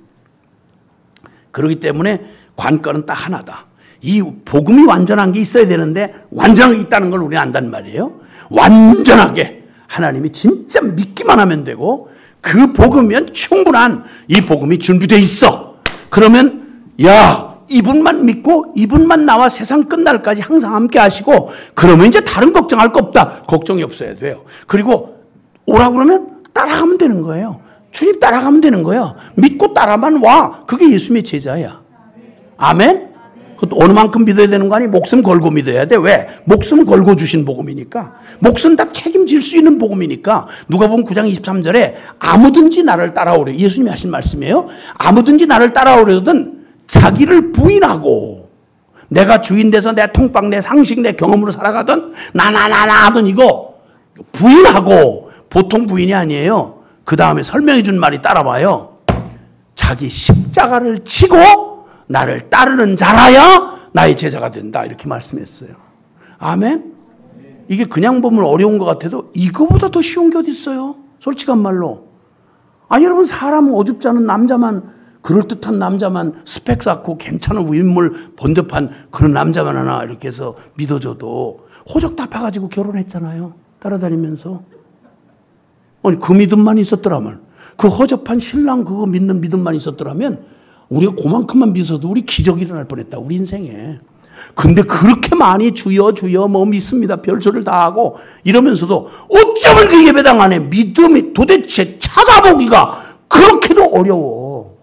그렇기 때문에 관건은 딱 하나다. 이 복음이 완전한 게 있어야 되는데 완전한 게 있다는 걸 우리는 안단 말이에요. 완전하게 하나님이 진짜 믿기만 하면 되고 그 복음이면 충분한 이 복음이 준비되어 있어. 그러면 야, 이분만 믿고 이분만 나와 세상 끝날까지 항상 함께 하시고, 그러면 이제 다른 걱정할 거 없다. 걱정이 없어야 돼요. 그리고 오라고 그러면 따라가면 되는 거예요. 주님 따라가면 되는 거예요. 믿고 따라만 와. 그게 예수님의 제자야. 아멘? 그것도 어느 만큼 믿어야 되는 거 아니? 목숨 걸고 믿어야 돼. 왜? 목숨 걸고 주신 복음이니까. 목숨 다 책임질 수 있는 복음이니까. 누가복음 9장 23절에 아무든지 나를 따라오려. 예수님이 하신 말씀이에요. 아무든지 나를 따라오려든 자기를 부인하고 내가 주인 돼서 내 통박, 내 상식, 내 경험으로 살아가던 나나나나 하던 이거 부인하고 보통 부인이 아니에요. 그 다음에 설명해 준 말이 따라와요. 자기 십자가를 지고 나를 따르는 자라야 나의 제자가 된다. 이렇게 말씀했어요. 아멘? 이게 그냥 보면 어려운 것 같아도 이거보다 더 쉬운 게 어디 있어요? 솔직한 말로. 아니 여러분 사람은 어줍지 않은 남자만 그럴듯한 남자만 스펙 쌓고 괜찮은 인물 번접한 그런 남자만 하나 이렇게 해서 믿어줘도 호적 다 파가지고 결혼했잖아요. 따라다니면서. 아니 그 믿음만 있었더라면 그 허접한 신랑 그거 믿는 믿음만 있었더라면 우리가 그만큼만 믿어도 우리 기적이 일어날 뻔했다. 우리 인생에. 근데 그렇게 많이 주여 주여 뭐 믿습니다. 별소리를 다 하고 이러면서도 어쩌면 그 예배당 안에 믿음이 도대체 찾아보기가 그렇게도 어려워.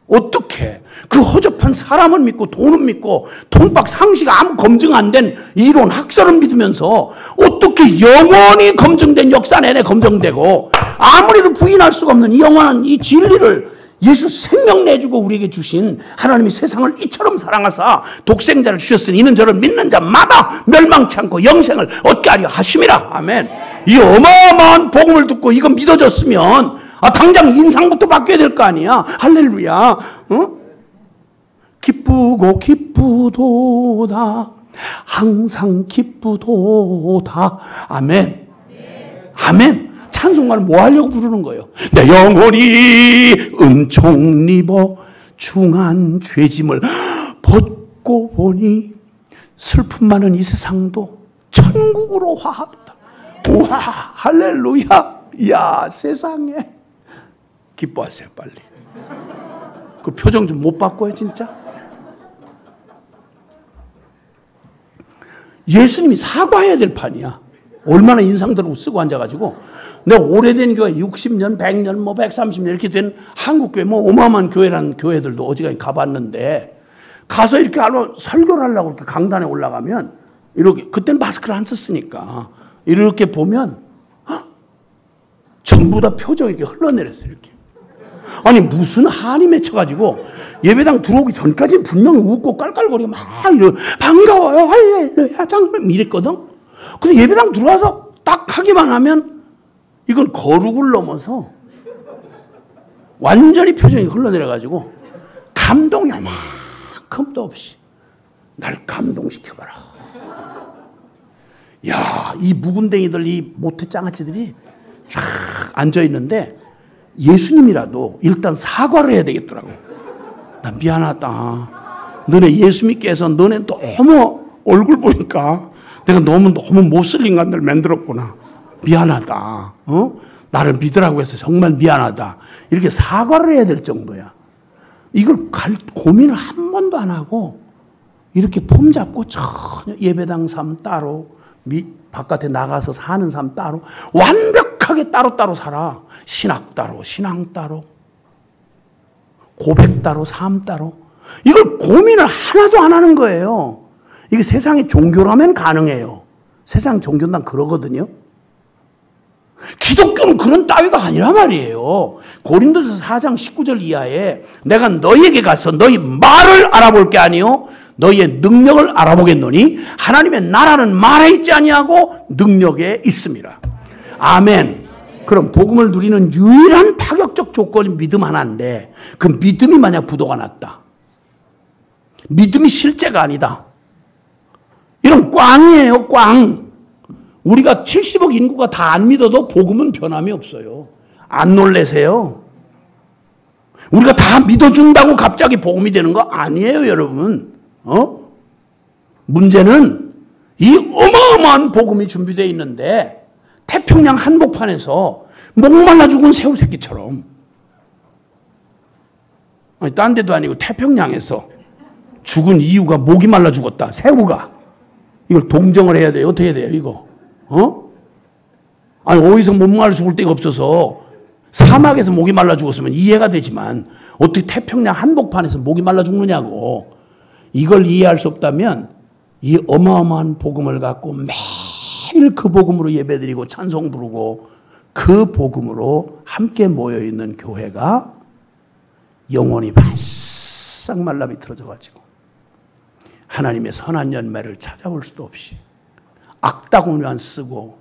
어떻게 그 허접한 사람을 믿고 돈은 믿고 통박 상식 아무 검증 안 된 이론 학설은 믿으면서 어떻게 영원히 검증된 역사 내내 검증되고 아무래도 부인할 수가 없는 이 영원한 이 진리를 예수 생명 내주고 우리에게 주신 하나님이 세상을 이처럼 사랑하사 독생자를 주셨으니 이는 저를 믿는 자마다 멸망치 않고 영생을 얻게 하려 하심이라. 아멘. 이 어마어마한 복음을 듣고 이거 믿어졌으면 당장 인상부터 바뀌어야 될 거 아니야. 할렐루야. 기쁘고 기쁘도다. 항상 기쁘도다. 아멘. 아멘. 찬송가를 뭐 하려고 부르는 거예요? 내 영혼이 은총 입어 중한 죄짐을 벗고 보니 슬픔 많은 이 세상도 천국으로 화합다. 우와 할렐루야. 야 세상에 기뻐하세요 빨리. 그 표정 좀 못 바꿔요 진짜. 예수님이 사과해야 될 판이야. 얼마나 인상들고 쓰고 앉아가지고 내가 오래된 교회 60년, 100년, 뭐 130년 이렇게 된 한국교회 뭐 어마어마한 교회라는 교회들도 어지간히 가봤는데 가서 이렇게 설교를 하려고 이렇게 강단에 올라가면 이렇게 그때는 마스크를 안 썼으니까 이렇게 보면 전부 다 표정이 이렇게 흘러내렸어요. 이렇게. 아니 무슨 한이 맺혀가지고 예배당 들어오기 전까지는 분명히 웃고 깔깔거리고 막 이러 반가워요. 할렐루야 장님 이랬거든. 근데 예배당 들어와서 딱 하기만 하면 이건 거룩을 넘어서 완전히 표정이 흘러내려가지고 감동이 얼만큼도 없이 날 감동시켜봐라. 야, 이 묵은댕이들, 이 모태장아찌들이 쫙 앉아있는데 예수님이라도 일단 사과를 해야 되겠더라고. 나 미안하다. 너네 예수 믿게 해서 너네 너무 얼굴 보니까 내가 너무 못쓸 인간들 만들었구나. 미안하다. 나를 믿으라고 해서 정말 미안하다. 이렇게 사과를 해야 될 정도야. 이걸 고민을 한 번도 안 하고 이렇게 폼 잡고 전혀 예배당 삶 따로 바깥에 나가서 사는 삶 따로 완벽하게 따로따로 살아. 신학 따로 신앙 따로 고백 따로 삶 따로 이걸 고민을 하나도 안 하는 거예요. 이게 세상의 종교라면 가능해요. 세상 종교는 난 그러거든요. 기독교는 그런 따위가 아니란 말이에요. 고린도서 4장 19절 이하에 내가 너희에게 가서 너희 말을 알아볼 게 아니요 너희의 능력을 알아보겠노니 하나님의 나라는 말에 있지 아니하고 능력에 있습니다. 아멘. 그럼 복음을 누리는 유일한 파격적 조건이 믿음 하나인데 그 믿음이 만약 부도가 났다. 믿음이 실제가 아니다. 이런 꽝이에요, 꽝. 우리가 70억 인구가 다 안 믿어도 복음은 변함이 없어요. 안 놀라세요. 우리가 다 믿어준다고 갑자기 복음이 되는 거 아니에요, 여러분. 문제는 이 어마어마한 복음이 준비되어 있는데 태평양 한복판에서 목말라 죽은 새우 새끼처럼 아니, 딴 데도 아니고 태평양에서 죽은 이유가 목이 말라 죽었다. 새우가. 이걸 동정을 해야 돼요. 어떻게 해야 돼요, 이거? 아니, 어디서 목 말라 죽을 데가 없어서 사막에서 목이 말라 죽었으면 이해가 되지만 어떻게 태평양 한복판에서 목이 말라 죽느냐고. 이걸 이해할 수 없다면 이 어마어마한 복음을 갖고 매일 그 복음으로 예배드리고 찬송 부르고 그 복음으로 함께 모여있는 교회가 영혼이 바싹 말라 비틀어져 가지고 하나님의 선한 열매를 찾아볼 수도 없이 악다구니만 쓰고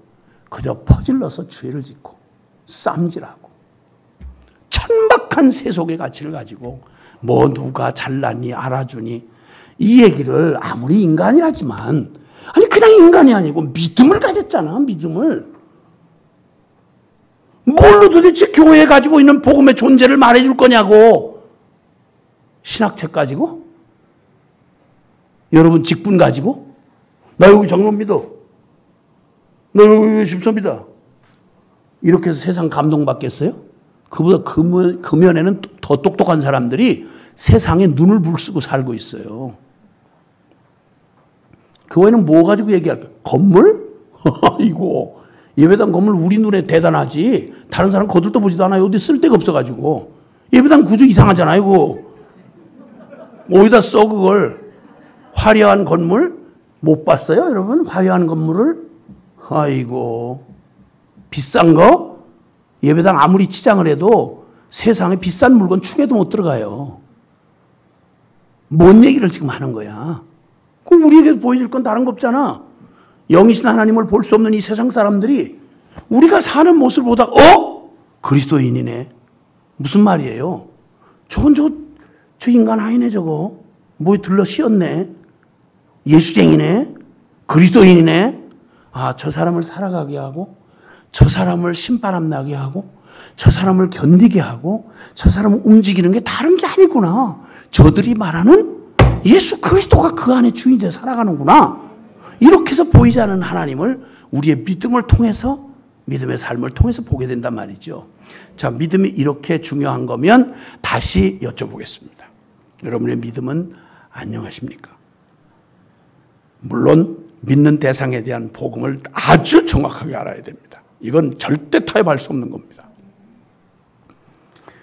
그저 퍼질러서 죄를 짓고 쌈질하고 천박한 세속의 가치를 가지고 뭐 누가 잘났니 알아주니 이 얘기를 아무리 인간이라지만 아니 그냥 인간이 아니고 믿음을 가졌잖아. 믿음을. 뭘로 도대체 교회에 가지고 있는 복음의 존재를 말해줄 거냐고. 신학책 가지고? 여러분 직분 가지고? 나 여기 장로 믿어. 나 여기 집사 믿어. 이렇게 해서 세상 감동받겠어요? 그보다 금연에는 더 똑똑한 사람들이 세상에 눈을 불쓰고 살고 있어요. 교회는 뭐 가지고 얘기할까? 건물? 이거 예배당 건물 우리 눈에 대단하지. 다른 사람 거들떠 보지도 않아요. 어디 쓸 데가 없어가지고. 예배당 구조 이상하잖아요. 이거. 어디다 써 그걸. 화려한 건물? 못 봤어요 여러분? 화려한 건물을? 아이고. 비싼 거? 예배당 아무리 치장을 해도 세상에 비싼 물건 축에도 못 들어가요. 뭔 얘기를 지금 하는 거야? 그럼 우리에게 보여줄 건 다른 거 없잖아. 영이신 하나님을 볼 수 없는 이 세상 사람들이 우리가 사는 모습을 보다 그리스도인이네. 무슨 말이에요? 저건 저 인간 아니네 저거. 뭐에 들러 씌었네. 예수쟁이네. 그리스도인이네. 아, 저 사람을 살아가게 하고 저 사람을 신바람 나게 하고 저 사람을 견디게 하고 저 사람을 움직이는 게 다른 게 아니구나. 저들이 말하는 예수 그리스도가 그 안에 주인이 되어 살아가는구나. 이렇게 해서 보이지 않는 하나님을 우리의 믿음을 통해서 믿음의 삶을 통해서 보게 된단 말이죠. 자, 믿음이 이렇게 중요한 거면 다시 여쭤보겠습니다. 여러분의 믿음은 안녕하십니까? 물론 믿는 대상에 대한 복음을 아주 정확하게 알아야 됩니다. 이건 절대 타협할 수 없는 겁니다.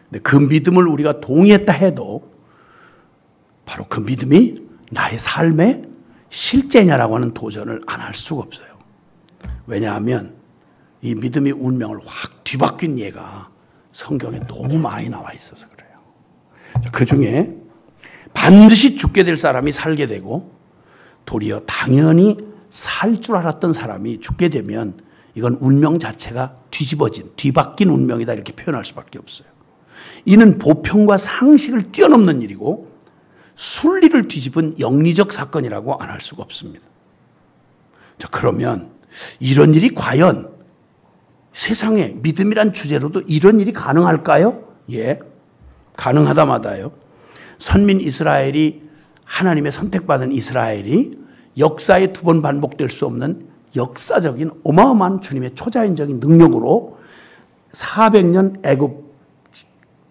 근데 그 믿음을 우리가 동의했다 해도 바로 그 믿음이 나의 삶의 실제냐라고 하는 도전을 안 할 수가 없어요. 왜냐하면 이 믿음의 운명을 확 뒤바뀐 예가 성경에 너무 많이 나와 있어서 그래요. 그 중에 반드시 죽게 될 사람이 살게 되고 도리어 당연히 살 줄 알았던 사람이 죽게 되면 이건 운명 자체가 뒤바뀐 운명이다 이렇게 표현할 수밖에 없어요. 이는 보편과 상식을 뛰어넘는 일이고 순리를 뒤집은 영리적 사건이라고 안 할 수가 없습니다. 자, 그러면 이런 일이 과연 세상에 믿음이란 주제로도 이런 일이 가능할까요? 예, 가능하다마다요. 선민 이스라엘이 하나님의 선택받은 이스라엘이 역사에 두 번 반복될 수 없는 역사적인 어마어마한 주님의 초자연적인 능력으로 400년 애굽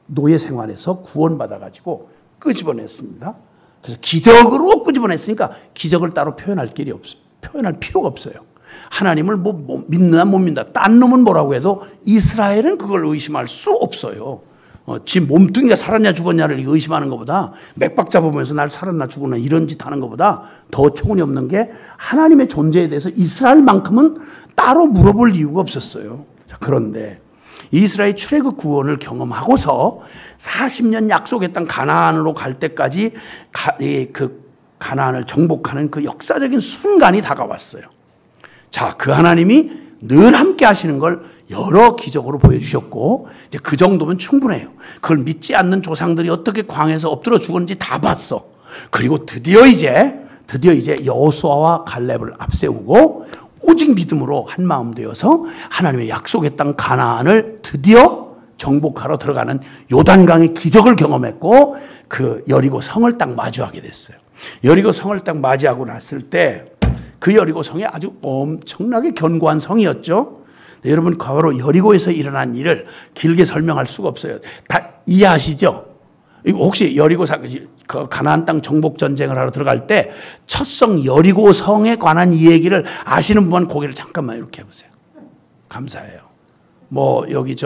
노예 생활에서 구원받아가지고 끄집어냈습니다. 그래서 기적으로 끄집어냈으니까 기적을 따로 표현할 길이 없어요. 표현할 필요가 없어요. 하나님을 뭐 믿나 못 믿나 딴 놈은 뭐라고 해도 이스라엘은 그걸 의심할 수 없어요. 지 몸뚱이가 살았냐 죽었냐를 의심하는 것보다 맥박 잡으면서 날 살았나 죽었나 이런 짓 하는 것보다 더 초근이 없는 게 하나님의 존재에 대해서 이스라엘만큼은 따로 물어볼 이유가 없었어요. 자, 그런데 이스라엘 출애굽 구원을 경험하고서 40년 약속의 땅 가나안으로 갈 때까지 그 가나안을 정복하는 그 역사적인 순간이 다가왔어요. 자, 그 하나님이 늘 함께 하시는 걸 여러 기적으로 보여주셨고 이제 그 정도면 충분해요. 그걸 믿지 않는 조상들이 어떻게 광야에서 엎드려 죽었는지 다 봤어. 그리고 드디어 이제 여호수아와 갈렙을 앞세우고 오직 믿음으로 한 마음 되어서 하나님의 약속의 땅 가나안을 드디어 정복하러 들어가는 요단강의 기적을 경험했고 그 여리고 성을 딱 마주하게 됐어요. 여리고 성을 딱 맞이하고 났을 때 그 여리고 성이 아주 엄청나게 견고한 성이었죠. 여러분 바로 여리고에서 일어난 일을 길게 설명할 수가 없어요. 다 이해하시죠? 이거 혹시 여리고 그 가나안 땅 정복 전쟁을 하러 들어갈 때 첫 성 여리고 성에 관한 이 얘기를 아시는 분은 고개를 잠깐만 이렇게 해보세요. 감사해요. 뭐 여기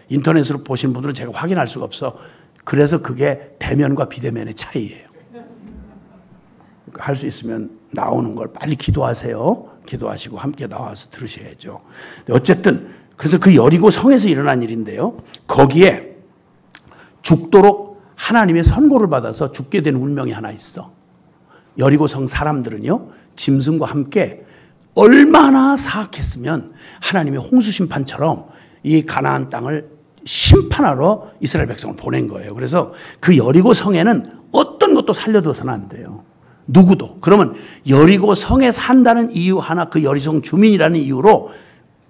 인터넷으로 보신 분들은 제가 확인할 수가 없어. 그래서 그게 대면과 비대면의 차이예요. 할 수 있으면 나오는 걸 빨리 기도하세요. 기도하시고 함께 나와서 들으셔야죠. 어쨌든 그래서 그 여리고 성에서 일어난 일인데요. 거기에 죽도록 하나님의 선고를 받아서 죽게 된 운명이 하나 있어. 여리고 성 사람들은요, 짐승과 함께 얼마나 사악했으면 하나님의 홍수 심판처럼 이 가나안 땅을 심판하러 이스라엘 백성을 보낸 거예요. 그래서 그 여리고 성에는 어떤 것도 살려둬서는 안 돼요. 누구도. 그러면 여리고 성에 산다는 이유 하나, 그 여리고 주민이라는 이유로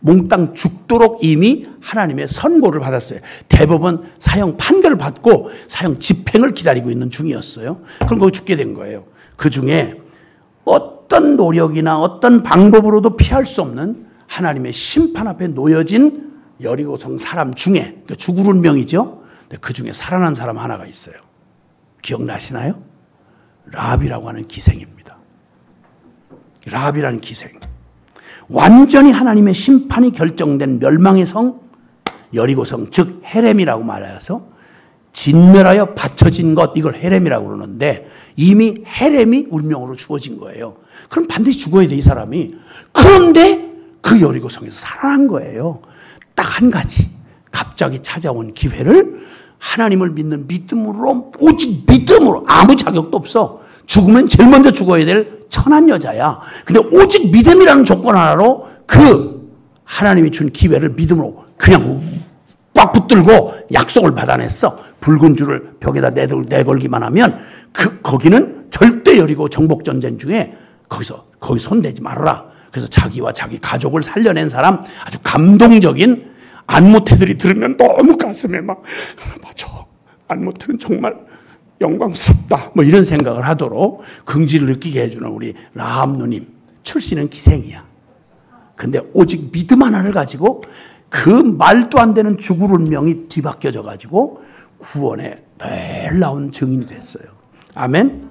몽땅 죽도록 이미 하나님의 선고를 받았어요. 대법원 사형 판결을 받고 사형 집행을 기다리고 있는 중이었어요. 그럼 거기 죽게 된 거예요. 그 중에 어떤 노력이나 어떤 방법으로도 피할 수 없는 하나님의 심판 앞에 놓여진 여리고성 사람 중에, 그러니까 죽을 운명이죠. 그 중에 살아난 사람 하나가 있어요. 기억나시나요? 라합이라고 하는 기생입니다. 라합이라는 기생. 완전히 하나님의 심판이 결정된 멸망의 성 여리고성, 즉 헤렘이라고 말해서 진멸하여 바쳐진 것, 이걸 헤렘이라고 그러는데 이미 헤렘이 운명으로 주어진 거예요. 그럼 반드시 죽어야 돼, 이 사람이. 그런데 그 여리고성에서 살아난 거예요. 딱 한 가지, 갑자기 찾아온 기회를 하나님을 믿는 믿음으로, 오직 믿음으로, 아무 자격도 없어. 죽으면 제일 먼저 죽어야 될 천한 여자야. 근데 오직 믿음이라는 조건 하나로 그 하나님이 준 기회를 믿음으로 그냥 꽉 붙들고 약속을 받아냈어. 붉은 줄을 벽에다 내걸기만 하면 거기는 절대 여리고 정복전쟁 중에 거기 손대지 말아라. 그래서 자기와 자기 가족을 살려낸 사람, 아주 감동적인, 안모태들이 들으면 너무 가슴에 막 맞아, 안모태는 정말 영광스럽다, 뭐 이런 생각을 하도록 긍지를 느끼게 해주는 우리 라합 누님. 출신은 기생이야. 근데 오직 믿음 하나를 가지고 그 말도 안 되는 죽을 운명이 뒤바뀌어져 가지고 구원의 놀라운 증인이 됐어요. 아멘?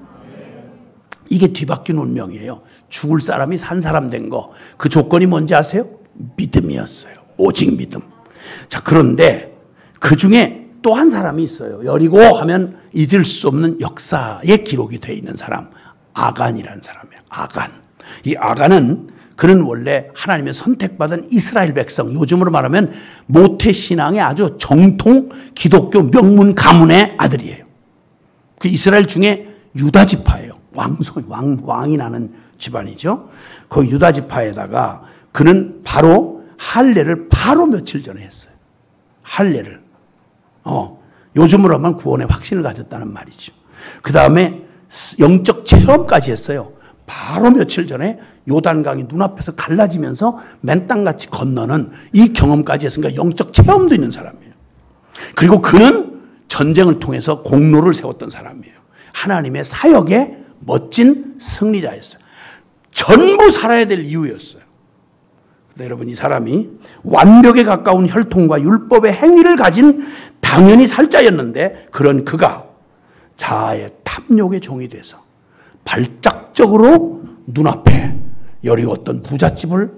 이게 뒤바뀐 운명이에요. 죽을 사람이 산 사람 된 거. 그 조건이 뭔지 아세요? 믿음이었어요. 오직 믿음. 자, 그런데 그 중에 또 한 사람이 있어요. 여리고 하면 잊을 수 없는 역사에 기록이 되어 있는 사람. 아간이라는 사람이에요. 아간. 이 아간은 그는 원래 하나님의 선택받은 이스라엘 백성, 요즘으로 말하면 모태신앙의 아주 정통 기독교 명문 가문의 아들이에요. 그 이스라엘 중에 유다 지파예요. 왕이 나는 집안이죠. 그 유다 지파에다가 그는 바로 할례를 바로 며칠 전에 했어요. 할례를. 요즘으로 하면 구원의 확신을 가졌다는 말이죠. 그 다음에 영적 체험까지 했어요. 바로 며칠 전에 요단강이 눈앞에서 갈라지면서 맨땅같이 건너는 이 경험까지 했으니까 영적 체험도 있는 사람이에요. 그리고 그는 전쟁을 통해서 공로를 세웠던 사람이에요. 하나님의 사역의 멋진 승리자였어요. 전부 살아야 될 이유였어요. 여러분, 이 사람이 완벽에 가까운 혈통과 율법의 행위를 가진 당연히 살자였는데, 그런 그가 자아의 탐욕의 종이 돼서 발작적으로 눈앞에 여리고 어떤 부잣집을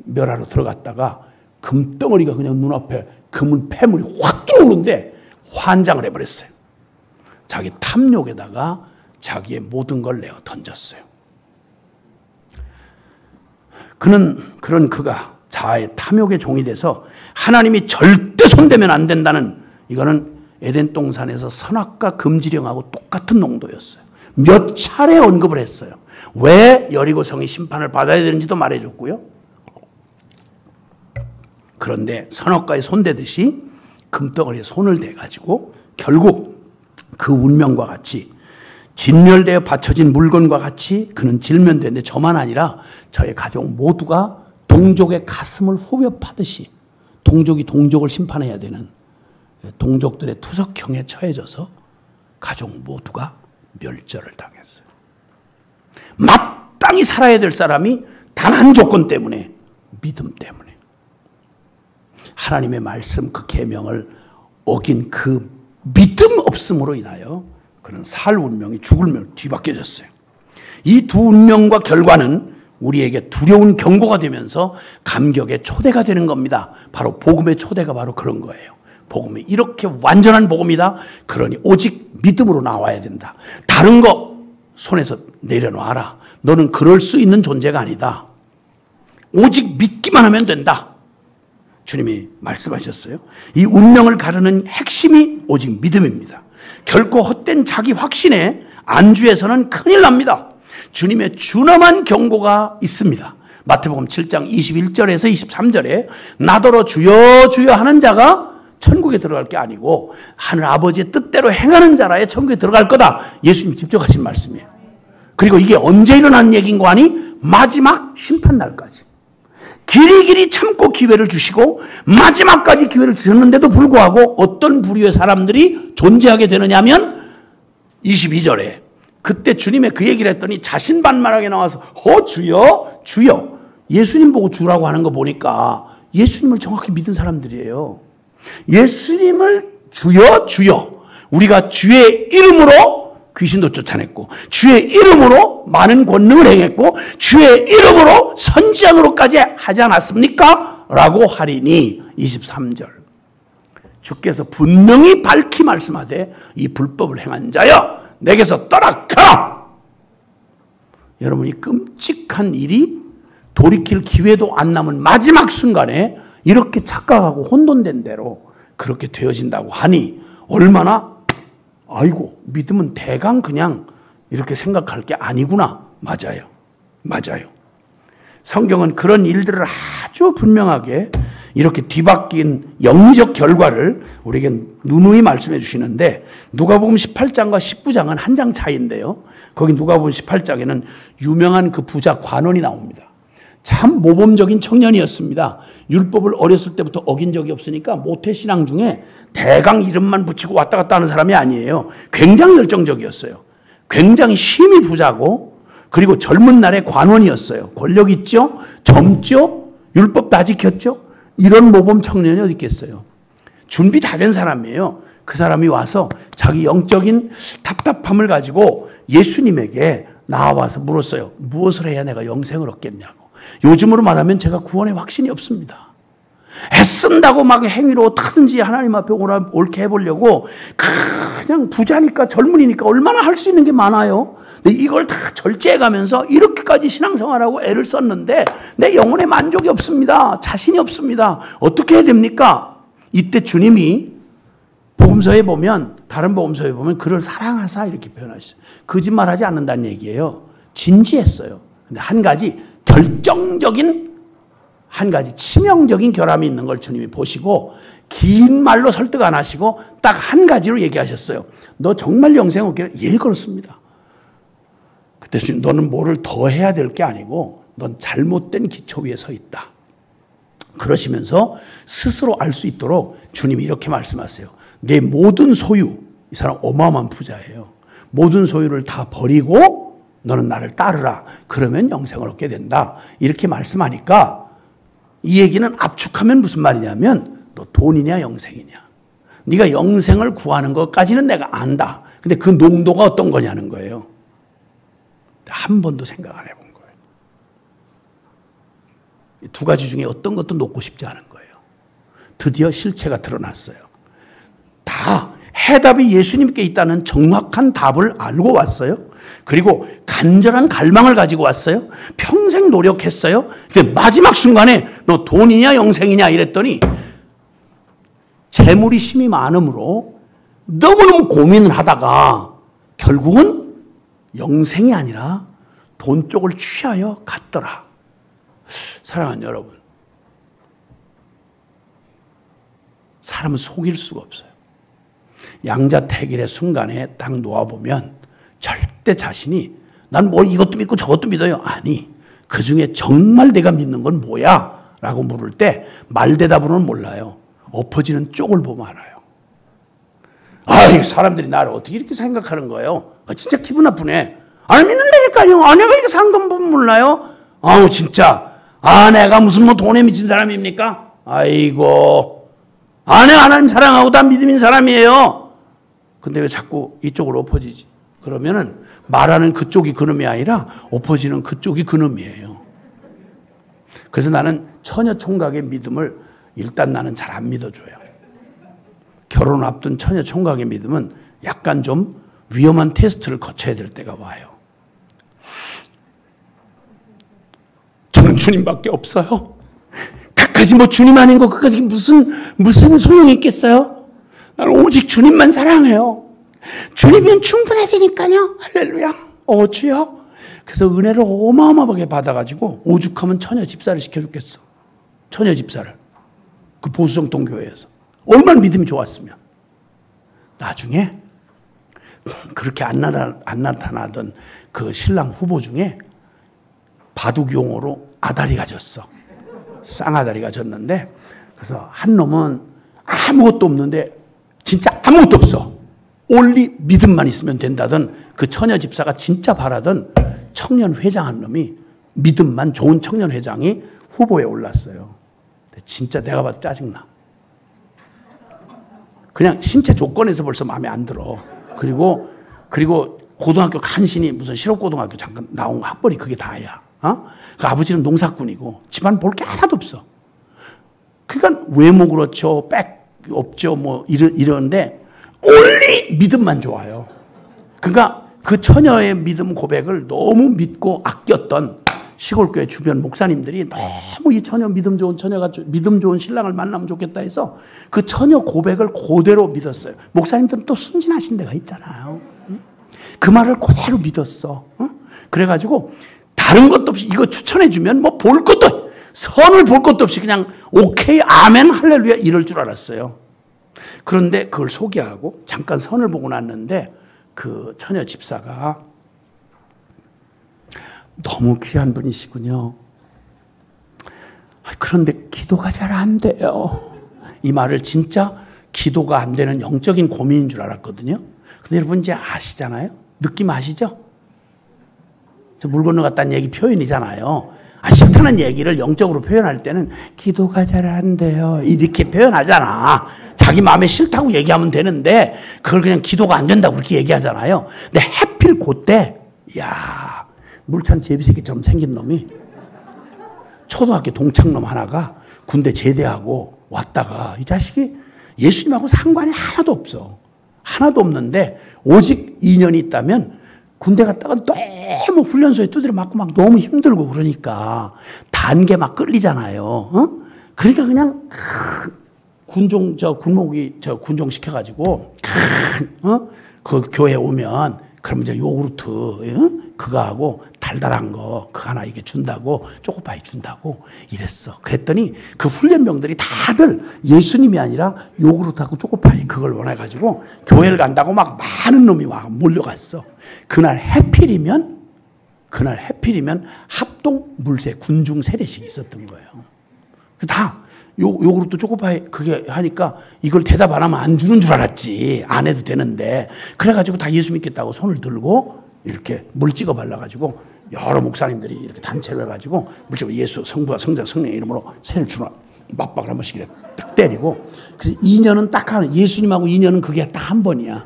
멸하러 들어갔다가 금덩어리가 그냥 눈앞에 금은 폐물이 확 들어오는데 환장을 해버렸어요. 자기 탐욕에다가 자기의 모든 걸 내어 던졌어요. 그런 그가 자아의 탐욕의 종이 돼서 하나님이 절대 손대면 안 된다는, 이거는 에덴 동산에서 선악과 금지령하고 똑같은 농도였어요. 몇 차례 언급을 했어요. 왜 여리고성이 심판을 받아야 되는지도 말해줬고요. 그런데 선악과에 손대듯이 금덩어리에 손을 대가지고 결국 그 운명과 같이 진멸되어 바쳐진 물건과 같이 그는 질면되는데, 저만 아니라 저의 가족 모두가 동족의 가슴을 후벼 파듯이 동족이 동족을 심판해야 되는 동족들의 투석형에 처해져서 가족 모두가 멸절을 당했어요. 마땅히 살아야 될 사람이 단 한 조건 때문에, 믿음 때문에. 하나님의 말씀, 그 계명을 어긴 그 믿음 없음으로 인하여 그는 살 운명이 죽을 운명으로 뒤바뀌어졌어요. 이 두 운명과 결과는 우리에게 두려운 경고가 되면서 감격의 초대가 되는 겁니다. 바로 복음의 초대가 바로 그런 거예요. 복음이 이렇게 완전한 복음이다. 그러니 오직 믿음으로 나와야 된다. 다른 거 손에서 내려놔라. 너는 그럴 수 있는 존재가 아니다. 오직 믿기만 하면 된다. 주님이 말씀하셨어요. 이 운명을 가르는 핵심이 오직 믿음입니다. 결코 헛된 자기 확신에 안주해서는 큰일 납니다. 주님의 준엄한 경고가 있습니다. 마태복음 7장 21절에서 23절에 나더러 주여 주여 하는 자가 천국에 들어갈 게 아니고 하늘 아버지의 뜻대로 행하는 자라야 천국에 들어갈 거다. 예수님 직접 하신 말씀이에요. 그리고 이게 언제 일어난 얘기인 거 아니? 마지막 심판날까지. 길이길이 참고 기회를 주시고 마지막까지 기회를 주셨는데도 불구하고 어떤 부류의 사람들이 존재하게 되느냐면 22절에 그때 주님의 그 얘기를 했더니 자신반만하게 나와서 주여 주여 예수님 보고 주라고 하는 거 보니까 예수님을 정확히 믿은 사람들이에요. 예수님을 주여 주여 우리가 주의 이름으로 귀신도 쫓아냈고 주의 이름으로 많은 권능을 행했고 주의 이름으로 선지자로까지 하지 않았습니까? 라고 하리니 23절 주께서 분명히 밝히 말씀하되 이 불법을 행한 자여 내게서 떠나가라. 여러분 이 끔찍한 일이 돌이킬 기회도 안 남은 마지막 순간에 이렇게 착각하고 혼돈된 대로 그렇게 되어진다고 하니 얼마나 아이고 믿음은 대강 그냥 이렇게 생각할 게 아니구나. 맞아요. 맞아요. 성경은 그런 일들을 아주 분명하게 이렇게 뒤바뀐 영리적 결과를 우리에게 누누이 말씀해 주시는데 누가복음 18장과 19장은 한 장 차이인데요. 거기 누가복음 18장에는 유명한 그 부자 관원이 나옵니다. 참 모범적인 청년이었습니다. 율법을 어렸을 때부터 어긴 적이 없으니까 모태신앙 중에 대강 이름만 붙이고 왔다 갔다 하는 사람이 아니에요. 굉장히 열정적이었어요. 굉장히 심히 부자고 그리고 젊은 날에 관원이었어요. 권력 있죠? 젊죠? 율법 다 지켰죠? 이런 모범 청년이 어디 있겠어요. 준비 다 된 사람이에요. 그 사람이 와서 자기 영적인 답답함을 가지고 예수님에게 나와서 물었어요. 무엇을 해야 내가 영생을 얻겠냐고. 요즘으로 말하면 제가 구원의 확신이 없습니다. 애쓴다고 막 행위로 어떻게든지 하나님 앞에 옳게 해보려고 그냥 부자니까 젊은이니까 얼마나 할 수 있는 게 많아요. 근데 이걸 다 절제해가면서 이렇게까지 신앙생활하고 애를 썼는데 내 영혼에 만족이 없습니다. 자신이 없습니다. 어떻게 해야 됩니까? 이때 주님이 복음서에 보면 다른 복음서에 보면 그를 사랑하사 이렇게 표현하셨어요. 거짓말하지 않는다는 얘기예요. 진지했어요. 근데 한 가지 결정적인 한 가지 치명적인 결함이 있는 걸 주님이 보시고 긴 말로 설득 안 하시고 딱 한 가지로 얘기하셨어요. 너 정말 영생 얻기를? 예, 그렇습니다. 그때 주님 너는 뭐를 더 해야 될 게 아니고 넌 잘못된 기초 위에 서 있다. 그러시면서 스스로 알 수 있도록 주님이 이렇게 말씀하세요. 내 모든 소유, 이 사람 어마어마한 부자예요. 모든 소유를 다 버리고 너는 나를 따르라. 그러면 영생을 얻게 된다. 이렇게 말씀하니까 이 얘기는 압축하면 무슨 말이냐면 너 돈이냐 영생이냐. 네가 영생을 구하는 것까지는 내가 안다. 근데 그 농도가 어떤 거냐는 거예요. 한 번도 생각 안 해본 거예요. 두 가지 중에 어떤 것도 놓고 싶지 않은 거예요. 드디어 실체가 드러났어요. 다 해답이 예수님께 있다는 정확한 답을 알고 왔어요. 그리고 간절한 갈망을 가지고 왔어요. 평생 노력했어요. 근데 마지막 순간에 너 돈이냐 영생이냐 이랬더니 재물이 심히 많으므로 너무너무 고민을 하다가 결국은 영생이 아니라 돈 쪽을 취하여 갔더라. 사랑하는 여러분, 사람은 속일 수가 없어요. 양자택일의 순간에 딱 놓아보면 절대 자신이 난 뭐 이것도 믿고 저것도 믿어요. 아니, 그 중에 정말 내가 믿는 건 뭐야? 라고 물을 때 말대답으로는 몰라요. 엎어지는 쪽을 보면 알아요. 아, 사람들이 나를 어떻게 이렇게 생각하는 거예요? 아, 진짜 기분 나쁘네. 안 믿는다니까요. 아, 내가 이렇게 산 건 보면 몰라요? 아우, 진짜. 아, 내가 무슨 뭐 돈에 미친 사람입니까? 아이고. 아, 내가 하나님 사랑하고 다 믿음인 사람이에요. 근데 왜 자꾸 이쪽으로 엎어지지? 그러면은 말하는 그쪽이 그놈이 아니라 엎어지는 그쪽이 그놈이에요. 그래서 나는 처녀 총각의 믿음을 일단 나는 잘 안 믿어줘요. 결혼 앞둔 처녀 총각의 믿음은 약간 좀 위험한 테스트를 거쳐야 될 때가 와요. 주님밖에 없어요. 그까지 뭐 주님 아닌 거 그까지 무슨 소용이 있겠어요? 나는 오직 주님만 사랑해요. 주님이면 충분하다니까요. 할렐루야. 주여. 그래서 은혜를 어마어마하게 받아가지고 오죽하면 처녀 집사를 시켜줬겠어. 처녀 집사를. 그 보수정통 교회에서. 얼마나 믿음이 좋았으면. 나중에 그렇게 안 나타나던 그 신랑 후보 중에 바둑용어로 아다리가 졌어. 쌍아다리가 졌는데, 그래서 한 놈은 아무것도 없는데 진짜 아무것도 없어. 올리 믿음만 있으면 된다던 그 처녀 집사가 진짜 바라던 청년 회장 한 놈이, 믿음만 좋은 청년 회장이 후보에 올랐어요. 진짜 내가 봐도 짜증나. 그냥 신체 조건에서 벌써 마음에 안 들어. 그리고 고등학교 간신히 무슨 실업고등학교 잠깐 나온 학벌이 그게 다야. 그 아버지는 농사꾼이고 집안 볼 게 하나도 없어. 그러니까 외모 그렇죠, 백 없죠, 뭐 이러는데 올리 믿음만 좋아요. 그러니까 그 처녀의 믿음 고백을 너무 믿고 아꼈던 시골교회 주변 목사님들이 너무 이 처녀 믿음 좋은 처녀가 믿음 좋은 신랑을 만나면 좋겠다 해서 그 처녀 고백을 그대로 믿었어요. 목사님들은 또 순진하신 데가 있잖아요. 그 말을 그대로 믿었어. 그래가지고 다른 것도 없이 이거 추천해주면 뭐 볼 것도, 선을 볼 것도 없이 그냥 오케이, 아멘, 할렐루야 이럴 줄 알았어요. 그런데 그걸 소개하고 잠깐 선을 보고 났는데 그 처녀 집사가 너무 귀한 분이시군요. 그런데 기도가 잘 안 돼요. 이 말을 진짜 기도가 안 되는 영적인 고민인 줄 알았거든요. 근데 여러분 이제 아시잖아요? 느낌 아시죠? 저 물 건너갔다는 얘기 표현이잖아요. 싫다는 얘기를 영적으로 표현할 때는 기도가 잘 안 돼요. 이렇게 표현하잖아. 자기 마음에 싫다고 얘기하면 되는데 그걸 그냥 기도가 안 된다고 그렇게 얘기하잖아요. 근데 하필 그때 야, 물찬 제비새끼처럼 생긴 놈이 초등학교 동창놈 하나가 군대 제대하고 왔다가 이 자식이 예수님하고 상관이 하나도 없어. 하나도 없는데 오직 인연이 있다면 군대 갔다가 너무 훈련소에 두드려 맞고 막 너무 힘들고 그러니까 단계 막 끌리잖아요. 그러니까 그냥 군종 시켜가지고 그 교회 오면 그럼 이제 요구르트 그거 하고 달달한 거 그거 하나 이게 준다고 초코파이 준다고 이랬어. 그랬더니 그 훈련병들이 다들 예수님이 아니라 요구르트하고 초코파이 그걸 원해가지고 교회를 간다고 막 많은 놈이 와 몰려갔어. 그날 해필이면 합동 물세 군중 세례식이 있었던 거예요. 다 요구르트 초코파이 그게 하니까 이걸 대답 안 하면 안 주는 줄 알았지. 안 해도 되는데. 그래가지고 다 예수 믿겠다고 손을 들고 이렇게 물 찍어 발라가지고 여러 목사님들이 이렇게 단체로 해가지고 물 찍어 예수 성부와 성자 성령의 이름으로 세를 주나 맞박을 한 번씩 이렇게 딱 때리고. 그래서 인연은 딱 하는, 예수님하고 인연은 그게 딱 한 번이야.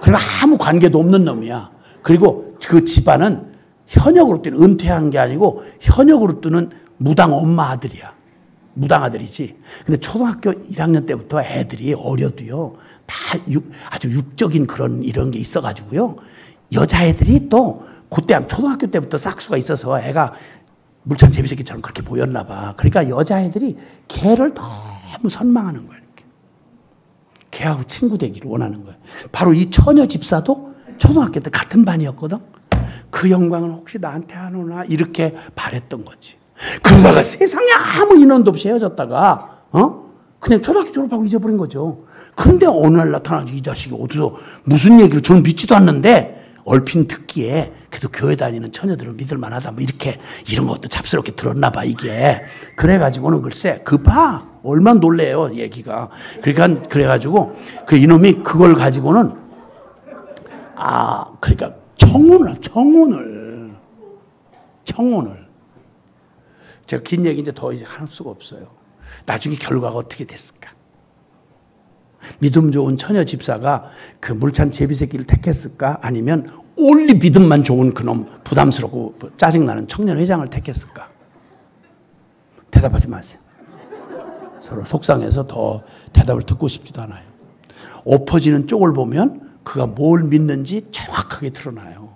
그리고 아무 관계도 없는 놈이야. 그리고 그 집안은 현역으로 뜨는, 은퇴한 게 아니고 현역으로 뜨는 무당 엄마 아들이야. 무당 아들이지. 근데 초등학교 1학년 때부터 애들이 어려도요, 다 아주 육적인 이런 게 있어가지고요. 여자애들이 또 그때 초등학교 때부터 싹수가 있어서 애가 물찬 제비새끼처럼 그렇게 보였나 봐. 그러니까 여자애들이 걔를 너무 선망하는 거야. 이렇게. 걔하고 친구 되기를 원하는 거야. 바로 이 처녀 집사도 초등학교 때 같은 반이었거든. 그 영광은 혹시 나한테 하노나 이렇게 바랬던 거지. 그러다가 세상에 아무 인원도 없이 헤어졌다가 그냥 초등학교 졸업하고 잊어버린 거죠. 그런데 어느 날 나타나서 이 자식이 어디서 무슨 얘기를 저는 믿지도 않는데 얼핏 듣기에 그래도 교회 다니는 처녀들을 믿을 만하다 뭐 이렇게 이런 것도 잡스럽게 들었나 봐 이게. 그래가지고는 글쎄 봐 얼마나 놀래요 얘기가. 그러니까 그래가지고 그 이놈이 그걸 가지고는 그러니까 청혼을 제가 긴 얘기 이제 더 이제 할 수가 없어요. 나중에 결과가 어떻게 됐을까? 믿음 좋은 처녀 집사가 그 물찬 제비새끼를 택했을까? 아니면 올리 믿음만 좋은 그놈 부담스럽고 짜증나는 청년 회장을 택했을까? 대답하지 마세요. 서로 속상해서 더 대답을 듣고 싶지도 않아요. 엎어지는 쪽을 보면 그가 뭘 믿는지 정확하게 드러나요.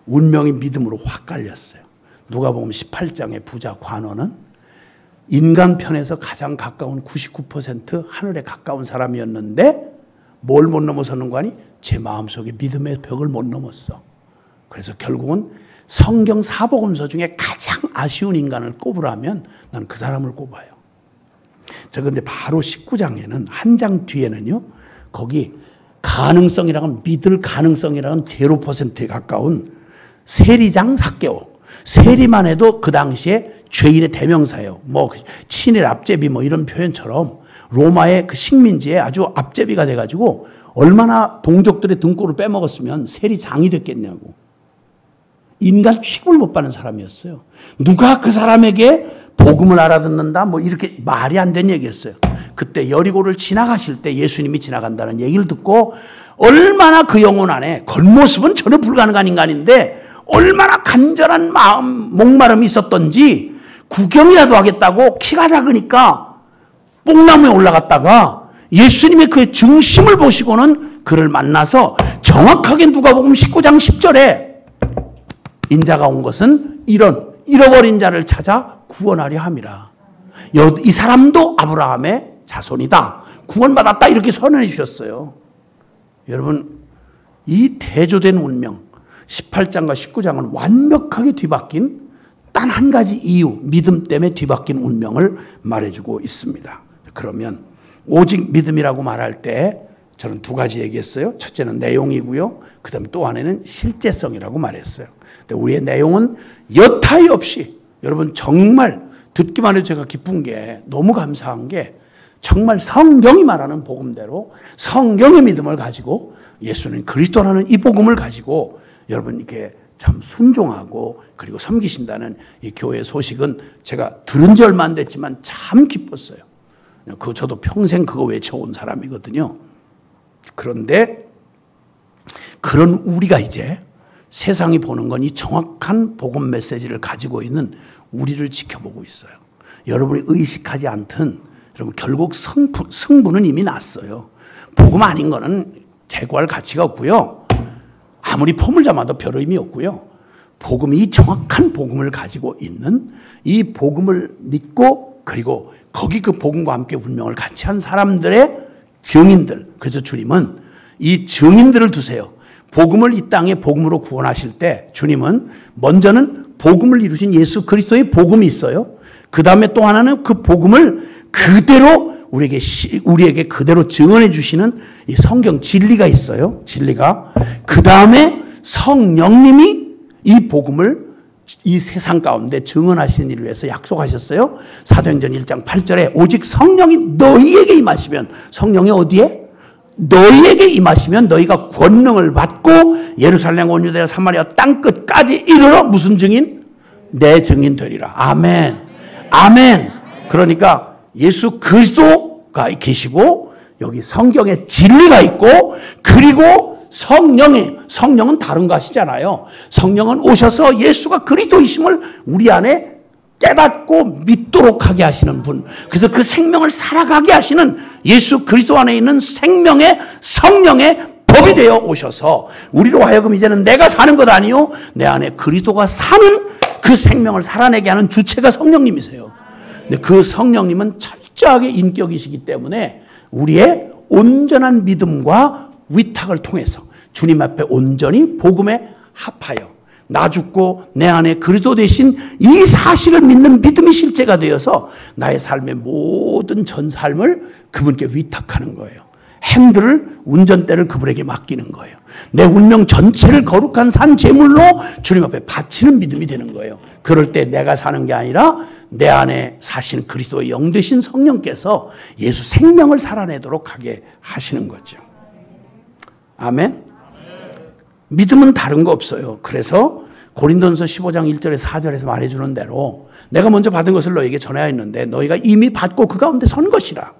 운명이 믿음으로 확 깔렸어요. 누가복음 18장의 부자 관원은 인간 편에서 가장 가까운 99% 하늘에 가까운 사람이었는데 뭘 못 넘어서는 거 아니? 제 마음속에 믿음의 벽을 못 넘었어. 그래서 결국은 성경 사복음서 중에 가장 아쉬운 인간을 꼽으라면 난 그 사람을 꼽아요. 자, 근데 바로 19장에는 한 장 뒤에는요, 거기 가능성이라는, 믿을 가능성이라는 0%에 가까운 세리장 삭개오. 세리만 해도 그 당시에 죄인의 대명사예요. 뭐 친일 앞제비 뭐 이런 표현처럼 로마의 그 식민지에 아주 앞제비가 돼가지고 얼마나 동족들의 등골을 빼먹었으면 세리장이 됐겠냐고. 인간 취급을 못 받는 사람이었어요. 누가 그 사람에게 복음을 알아듣는다 뭐 이렇게 말이 안 되는 얘기였어요. 그때 여리고를 지나가실 때 예수님이 지나간다는 얘기를 듣고 얼마나 그 영혼 안에 겉모습은 전혀 불가능한 인간인데 얼마나 간절한 마음, 목마름이 있었던지 구경이라도 하겠다고 키가 작으니까 뽕나무에 올라갔다가 예수님의 그 중심을 보시고는 그를 만나서 정확하게 누가복음 19장 10절에 인자가 온 것은 이런 잃어버린 자를 찾아 구원하려 함이라. 이 사람도 아브라함의 자손이다. 구원받았다. 이렇게 선언해 주셨어요. 여러분, 이 대조된 운명 18장과 19장은 완벽하게 뒤바뀐 단 한 가지 이유, 믿음 때문에 뒤바뀐 운명을 말해주고 있습니다. 그러면 오직 믿음이라고 말할 때 저는 두 가지 얘기했어요. 첫째는 내용이고요. 그 다음에 또 하나는 실제성이라고 말했어요. 근데 우리의 내용은 여타이 없이, 여러분 정말 듣기만 해도 제가 기쁜 게, 너무 감사한 게, 정말 성경이 말하는 복음대로 성경의 믿음을 가지고 예수는 그리스도라는 이 복음을 가지고 여러분 이렇게 참 순종하고 그리고 섬기신다는 이 교회 소식은 제가 들은 지 얼마 안 됐지만 참 기뻤어요. 저도 평생 그거 외쳐온 사람이거든요. 그런데 그런 우리가 이제 세상이 보는 건 이 정확한 복음 메시지를 가지고 있는 우리를 지켜보고 있어요. 여러분이 의식하지 않든 여러분 결국 승부는 이미 났어요. 복음 아닌 거는 재고할 가치가 없고요. 아무리 폼을 잡아도 별 의미 없고요. 복음이 이 정확한 복음을 가지고 있는 이 복음을 믿고 그리고 거기 그 복음과 함께 운명을 같이 한 사람들의 증인들. 그래서 주님은 이 증인들을 두세요. 복음을 이 땅에 복음으로 구원하실 때 주님은 먼저는 복음을 이루신 예수 그리스도의 복음이 있어요. 그 다음에 또 하나는 그 복음을 그대로 우리에게 그대로 증언해 주시는 이 성경 진리가 있어요. 진리가. 그 다음에 성령님이 이 복음을 이 세상 가운데 증언하시는 일을 위해서 약속하셨어요. 사도행전 1장 8절에 오직 성령이 너희에게 임하시면, 성령이 어디에? 너희에게 임하시면 너희가 권능을 받고 예루살렘 온 유대와 사마리아 땅끝까지 이르러 무슨 증인? 내 증인 되리라. 아멘. 아멘. 그러니까 예수 그리스도가 계시고 여기 성경에 진리가 있고 그리고 성령은 다른 거 아시잖아요. 성령은 오셔서 예수가 그리스도이심을 우리 안에 깨닫고 믿도록 하게 하시는 분. 그래서 그 생명을 살아가게 하시는 예수 그리스도 안에 있는 생명의 성령의 법이 되어 오셔서 우리로 하여금 이제는 내가 사는 것 아니요 내 안에 그리스도가 사는 그 생명을 살아내게 하는 주체가 성령님이세요. 근데 그 성령님은 철저하게 인격이시기 때문에 우리의 온전한 믿음과 위탁을 통해서 주님 앞에 온전히 복음에 합하여 나 죽고 내 안에 그리스도 대신 이 사실을 믿는 믿음이 실제가 되어서 나의 삶의 모든 전 삶을 그분께 위탁하는 거예요. 핸들을, 운전대를 그분에게 맡기는 거예요. 내 운명 전체를 거룩한 산 제물로 주님 앞에 바치는 믿음이 되는 거예요. 그럴 때 내가 사는 게 아니라 내 안에 사시는 그리스도의 영 되신 성령께서 예수 생명을 살아내도록 하게 하시는 거죠. 아멘. 믿음은 다른 거 없어요. 그래서 고린도전서 15장 1절에 4절에서 말해주는 대로 내가 먼저 받은 것을 너에게 전하였는데 너희가 이미 받고 그 가운데 선 것이라.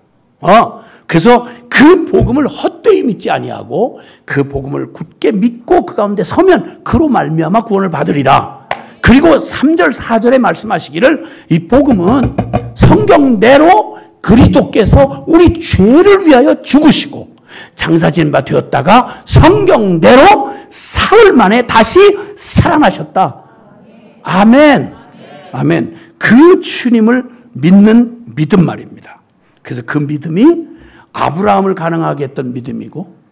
그래서 그 복음을 헛되이 믿지 아니하고 그 복음을 굳게 믿고 그 가운데 서면 그로 말미암아 구원을 받으리라. 그리고 3절 4절에 말씀하시기를 이 복음은 성경대로 그리스도께서 우리 죄를 위하여 죽으시고 장사진 바 되었다가 성경대로 사흘 만에 다시 살아나셨다. 아멘. 아멘. 그 주님을 믿는 믿음 말입니다. 그래서 그 믿음이 아브라함을 가능하게 했던 믿음이고,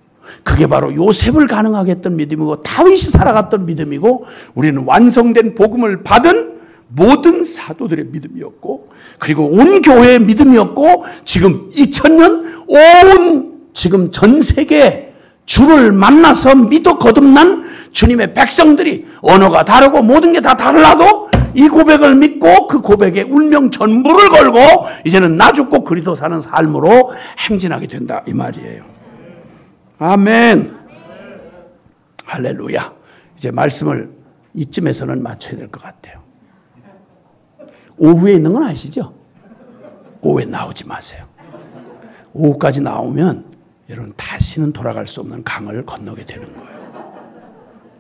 그게 바로 요셉을 가능하게 했던 믿음이고, 다윗이 살아갔던 믿음이고, 우리는 완성된 복음을 받은 모든 사도들의 믿음이었고, 그리고 온 교회의 믿음이었고, 지금 2000년 온 지금 전 세계 주를 만나서 믿어 거듭난 주님의 백성들이 언어가 다르고 모든 게 다 달라도 이 고백을 믿고 그 고백에 운명 전부를 걸고 이제는 나 죽고 그리스도 사는 삶으로 행진하게 된다 이 말이에요. 아멘. 할렐루야. 이제 말씀을 이쯤에서는 마쳐야 될 것 같아요. 오후에 있는 건 아시죠? 오후에 나오지 마세요. 오후까지 나오면 여러분 다시는 돌아갈 수 없는 강을 건너게 되는 거예요.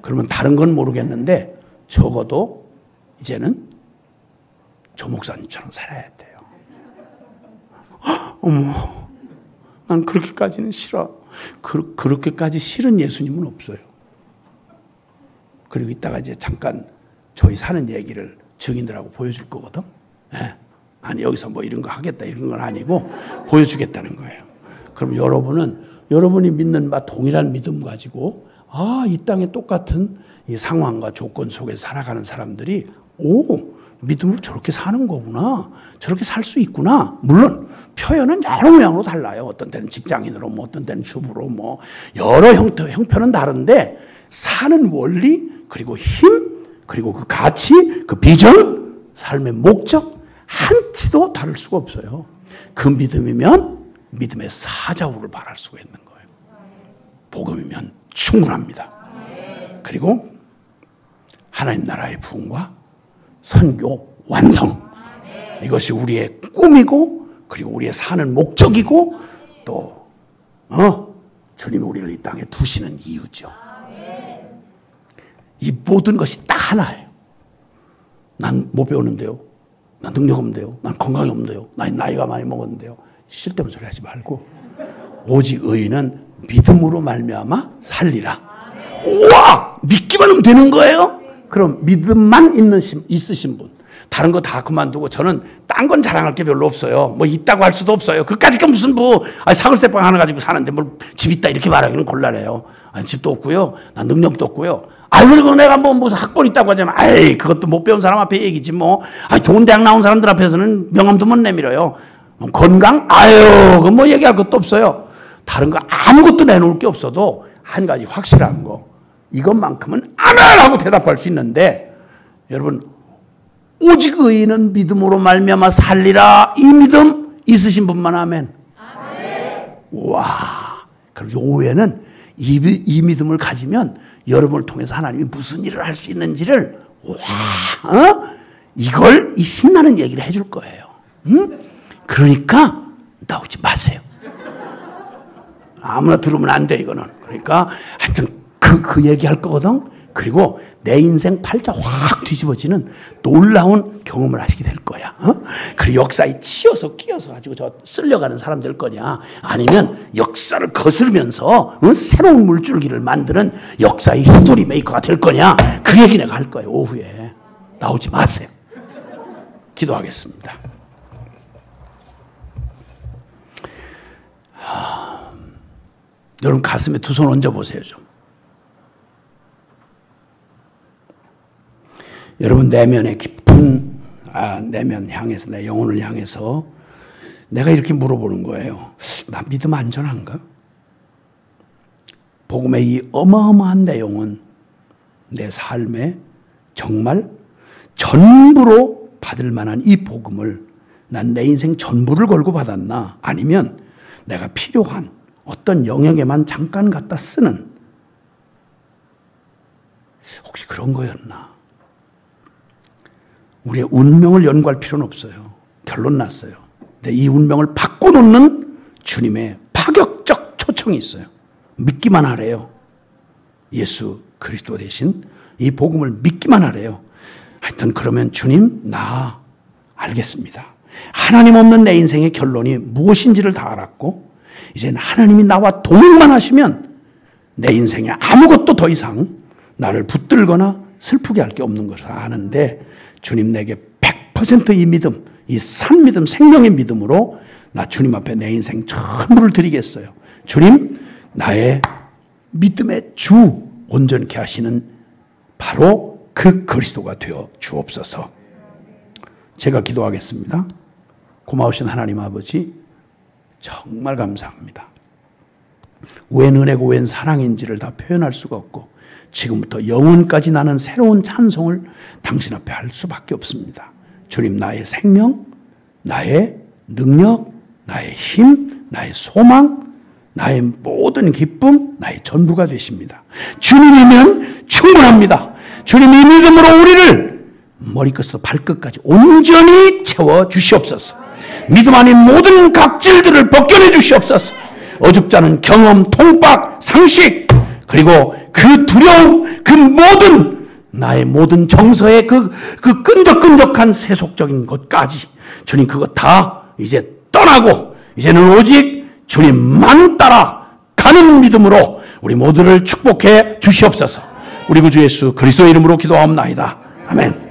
그러면 다른 건 모르겠는데 적어도 이제는 조 목사님처럼 살아야 돼요. 어머, 난 그렇게까지는 싫어. 그렇게까지 싫은 예수님은 없어요. 그리고 이따가 이제 잠깐 저희 사는 얘기를 증인들하고 보여줄 거거든. 네. 아니 여기서 뭐 이런 거 하겠다 이런 건 아니고 보여주겠다는 거예요. 그럼 여러분이 믿는 바 동일한 믿음 가지고 이 땅에 똑같은 이 상황과 조건 속에서 살아가는 사람들이 믿음으로 저렇게 사는 거구나. 저렇게 살 수 있구나. 물론 표현은 여러 모양으로 달라요. 어떤 때는 직장인으로, 뭐 어떤 때는 주부로, 뭐 여러 형편은 다른데 사는 원리, 그리고 힘, 그리고 그 가치, 그 비전, 삶의 목적 한치도 다를 수가 없어요. 그 믿음이면 믿음의 사자후를 바랄 수가 있는 거예요. 복음이면 충분합니다. 그리고 하나님 나라의 부흥과 선교 완성, 이것이 우리의 꿈이고 그리고 우리의 사는 목적이고 또 주님이 우리를 이 땅에 두시는 이유죠. 이 모든 것이 딱 하나예요. 난 못 배우는데요. 난 능력 없는데요. 난 건강이 없는데요. 난 나이가 많이 먹었는데요. 쓸데없는 소리 하지 말고 오직 의인은 믿음으로 말미암아 살리라. 우와! 믿기만 하면 되는 거예요? 그럼 믿음만 있으신 분, 다른 거 다 그만두고, 저는 딴 건 자랑할 게 별로 없어요. 뭐 있다고 할 수도 없어요. 그까짓 건 무슨 사글세빵 하나 가지고 사는데 뭘 집 있다 이렇게 말하기는 곤란해요. 아니, 집도 없고요. 난 능력도 없고요. 그리고 내가 뭐 무슨 학벌 있다고 하자면, 그것도 못 배운 사람 앞에 얘기지 뭐. 좋은 대학 나온 사람들 앞에서는 명함도 못 내밀어요. 건강? 그건 뭐 얘기할 것도 없어요. 다른 거 아무것도 내놓을 게 없어도 한 가지 확실한 거, 이것만큼은 안 하라고 대답할 수 있는데, 여러분, 오직 의인은 믿음으로 말미암아 살리라. 이 믿음 있으신 분만 아멘. 아멘. 와, 그럼 오후에는 이 믿음을 가지면 여러분을 통해서 하나님이 무슨 일을 할 수 있는지를 이걸 이 신나는 얘기를 해줄 거예요. 그러니까 나오지 마세요. 아무나 들으면 안 돼, 이거는. 그러니까 하여튼 그 얘기할 거거든. 그리고 내 인생 팔자 확 뒤집어지는 놀라운 경험을 하시게 될 거야. 그리고 역사에 치여서 끼어서 가지고 저 쓸려가는 사람 될 거냐, 아니면 역사를 거스르면서 새로운 물줄기를 만드는 역사의 히스토리 메이커가 될 거냐, 그 얘기 내가 할 거예요. 오후에 나오지 마세요. 기도하겠습니다. 여러분 가슴에 두 손 얹어 보세요 좀. 여러분 내면의 깊은 내면 향해서, 내 영혼을 향해서 내가 이렇게 물어보는 거예요. 나 믿음 안전한가? 복음의 이 어마어마한 내용은 내 삶에 정말 전부로 받을 만한 이 복음을 난 내 인생 전부를 걸고 받았나? 아니면 내가 필요한 어떤 영역에만 잠깐 갖다 쓰는, 혹시 그런 거였나? 우리의 운명을 연구할 필요는 없어요. 결론 났어요. 근데 이 운명을 바꿔놓는 주님의 파격적 초청이 있어요. 믿기만 하래요. 예수 그리스도 대신 이 복음을 믿기만 하래요. 하여튼 그러면 주님, 나 알겠습니다. 하나님 없는 내 인생의 결론이 무엇인지를 다 알았고, 이제는 하나님이 나와 동행만 하시면 내 인생에 아무것도 더 이상 나를 붙들거나 슬프게 할 게 없는 것을 아는데 주님 내게 100%이 믿음, 이 산 믿음, 생명의 믿음으로 나 주님 앞에 내 인생 전부를 드리겠어요. 주님, 나의 믿음의 주 온전케 하시는 바로 그 그리스도가 되어 주옵소서. 제가 기도하겠습니다. 고마우신 하나님 아버지, 정말 감사합니다. 웬 은혜고 웬 사랑인지를 다 표현할 수가 없고 지금부터 영원까지 나는 새로운 찬송을 당신 앞에 할 수밖에 없습니다. 주님, 나의 생명, 나의 능력, 나의 힘, 나의 소망, 나의 모든 기쁨, 나의 전부가 되십니다. 주님이면 충분합니다. 주님이 믿음으로 우리를 머리끝부터 발끝까지 온전히 채워 주시옵소서. 믿음 아닌 모든 각질들을 벗겨내 주시옵소서. 어줍잖은 경험, 통박, 상식, 그리고 그 두려움, 그 모든 나의 모든 정서의 그 끈적끈적한 세속적인 것까지 주님 그것 다 이제 떠나고 이제는 오직 주님만 따라 가는 믿음으로 우리 모두를 축복해 주시옵소서. 우리 구주 예수 그리스도의 이름으로 기도하옵나이다. 아멘.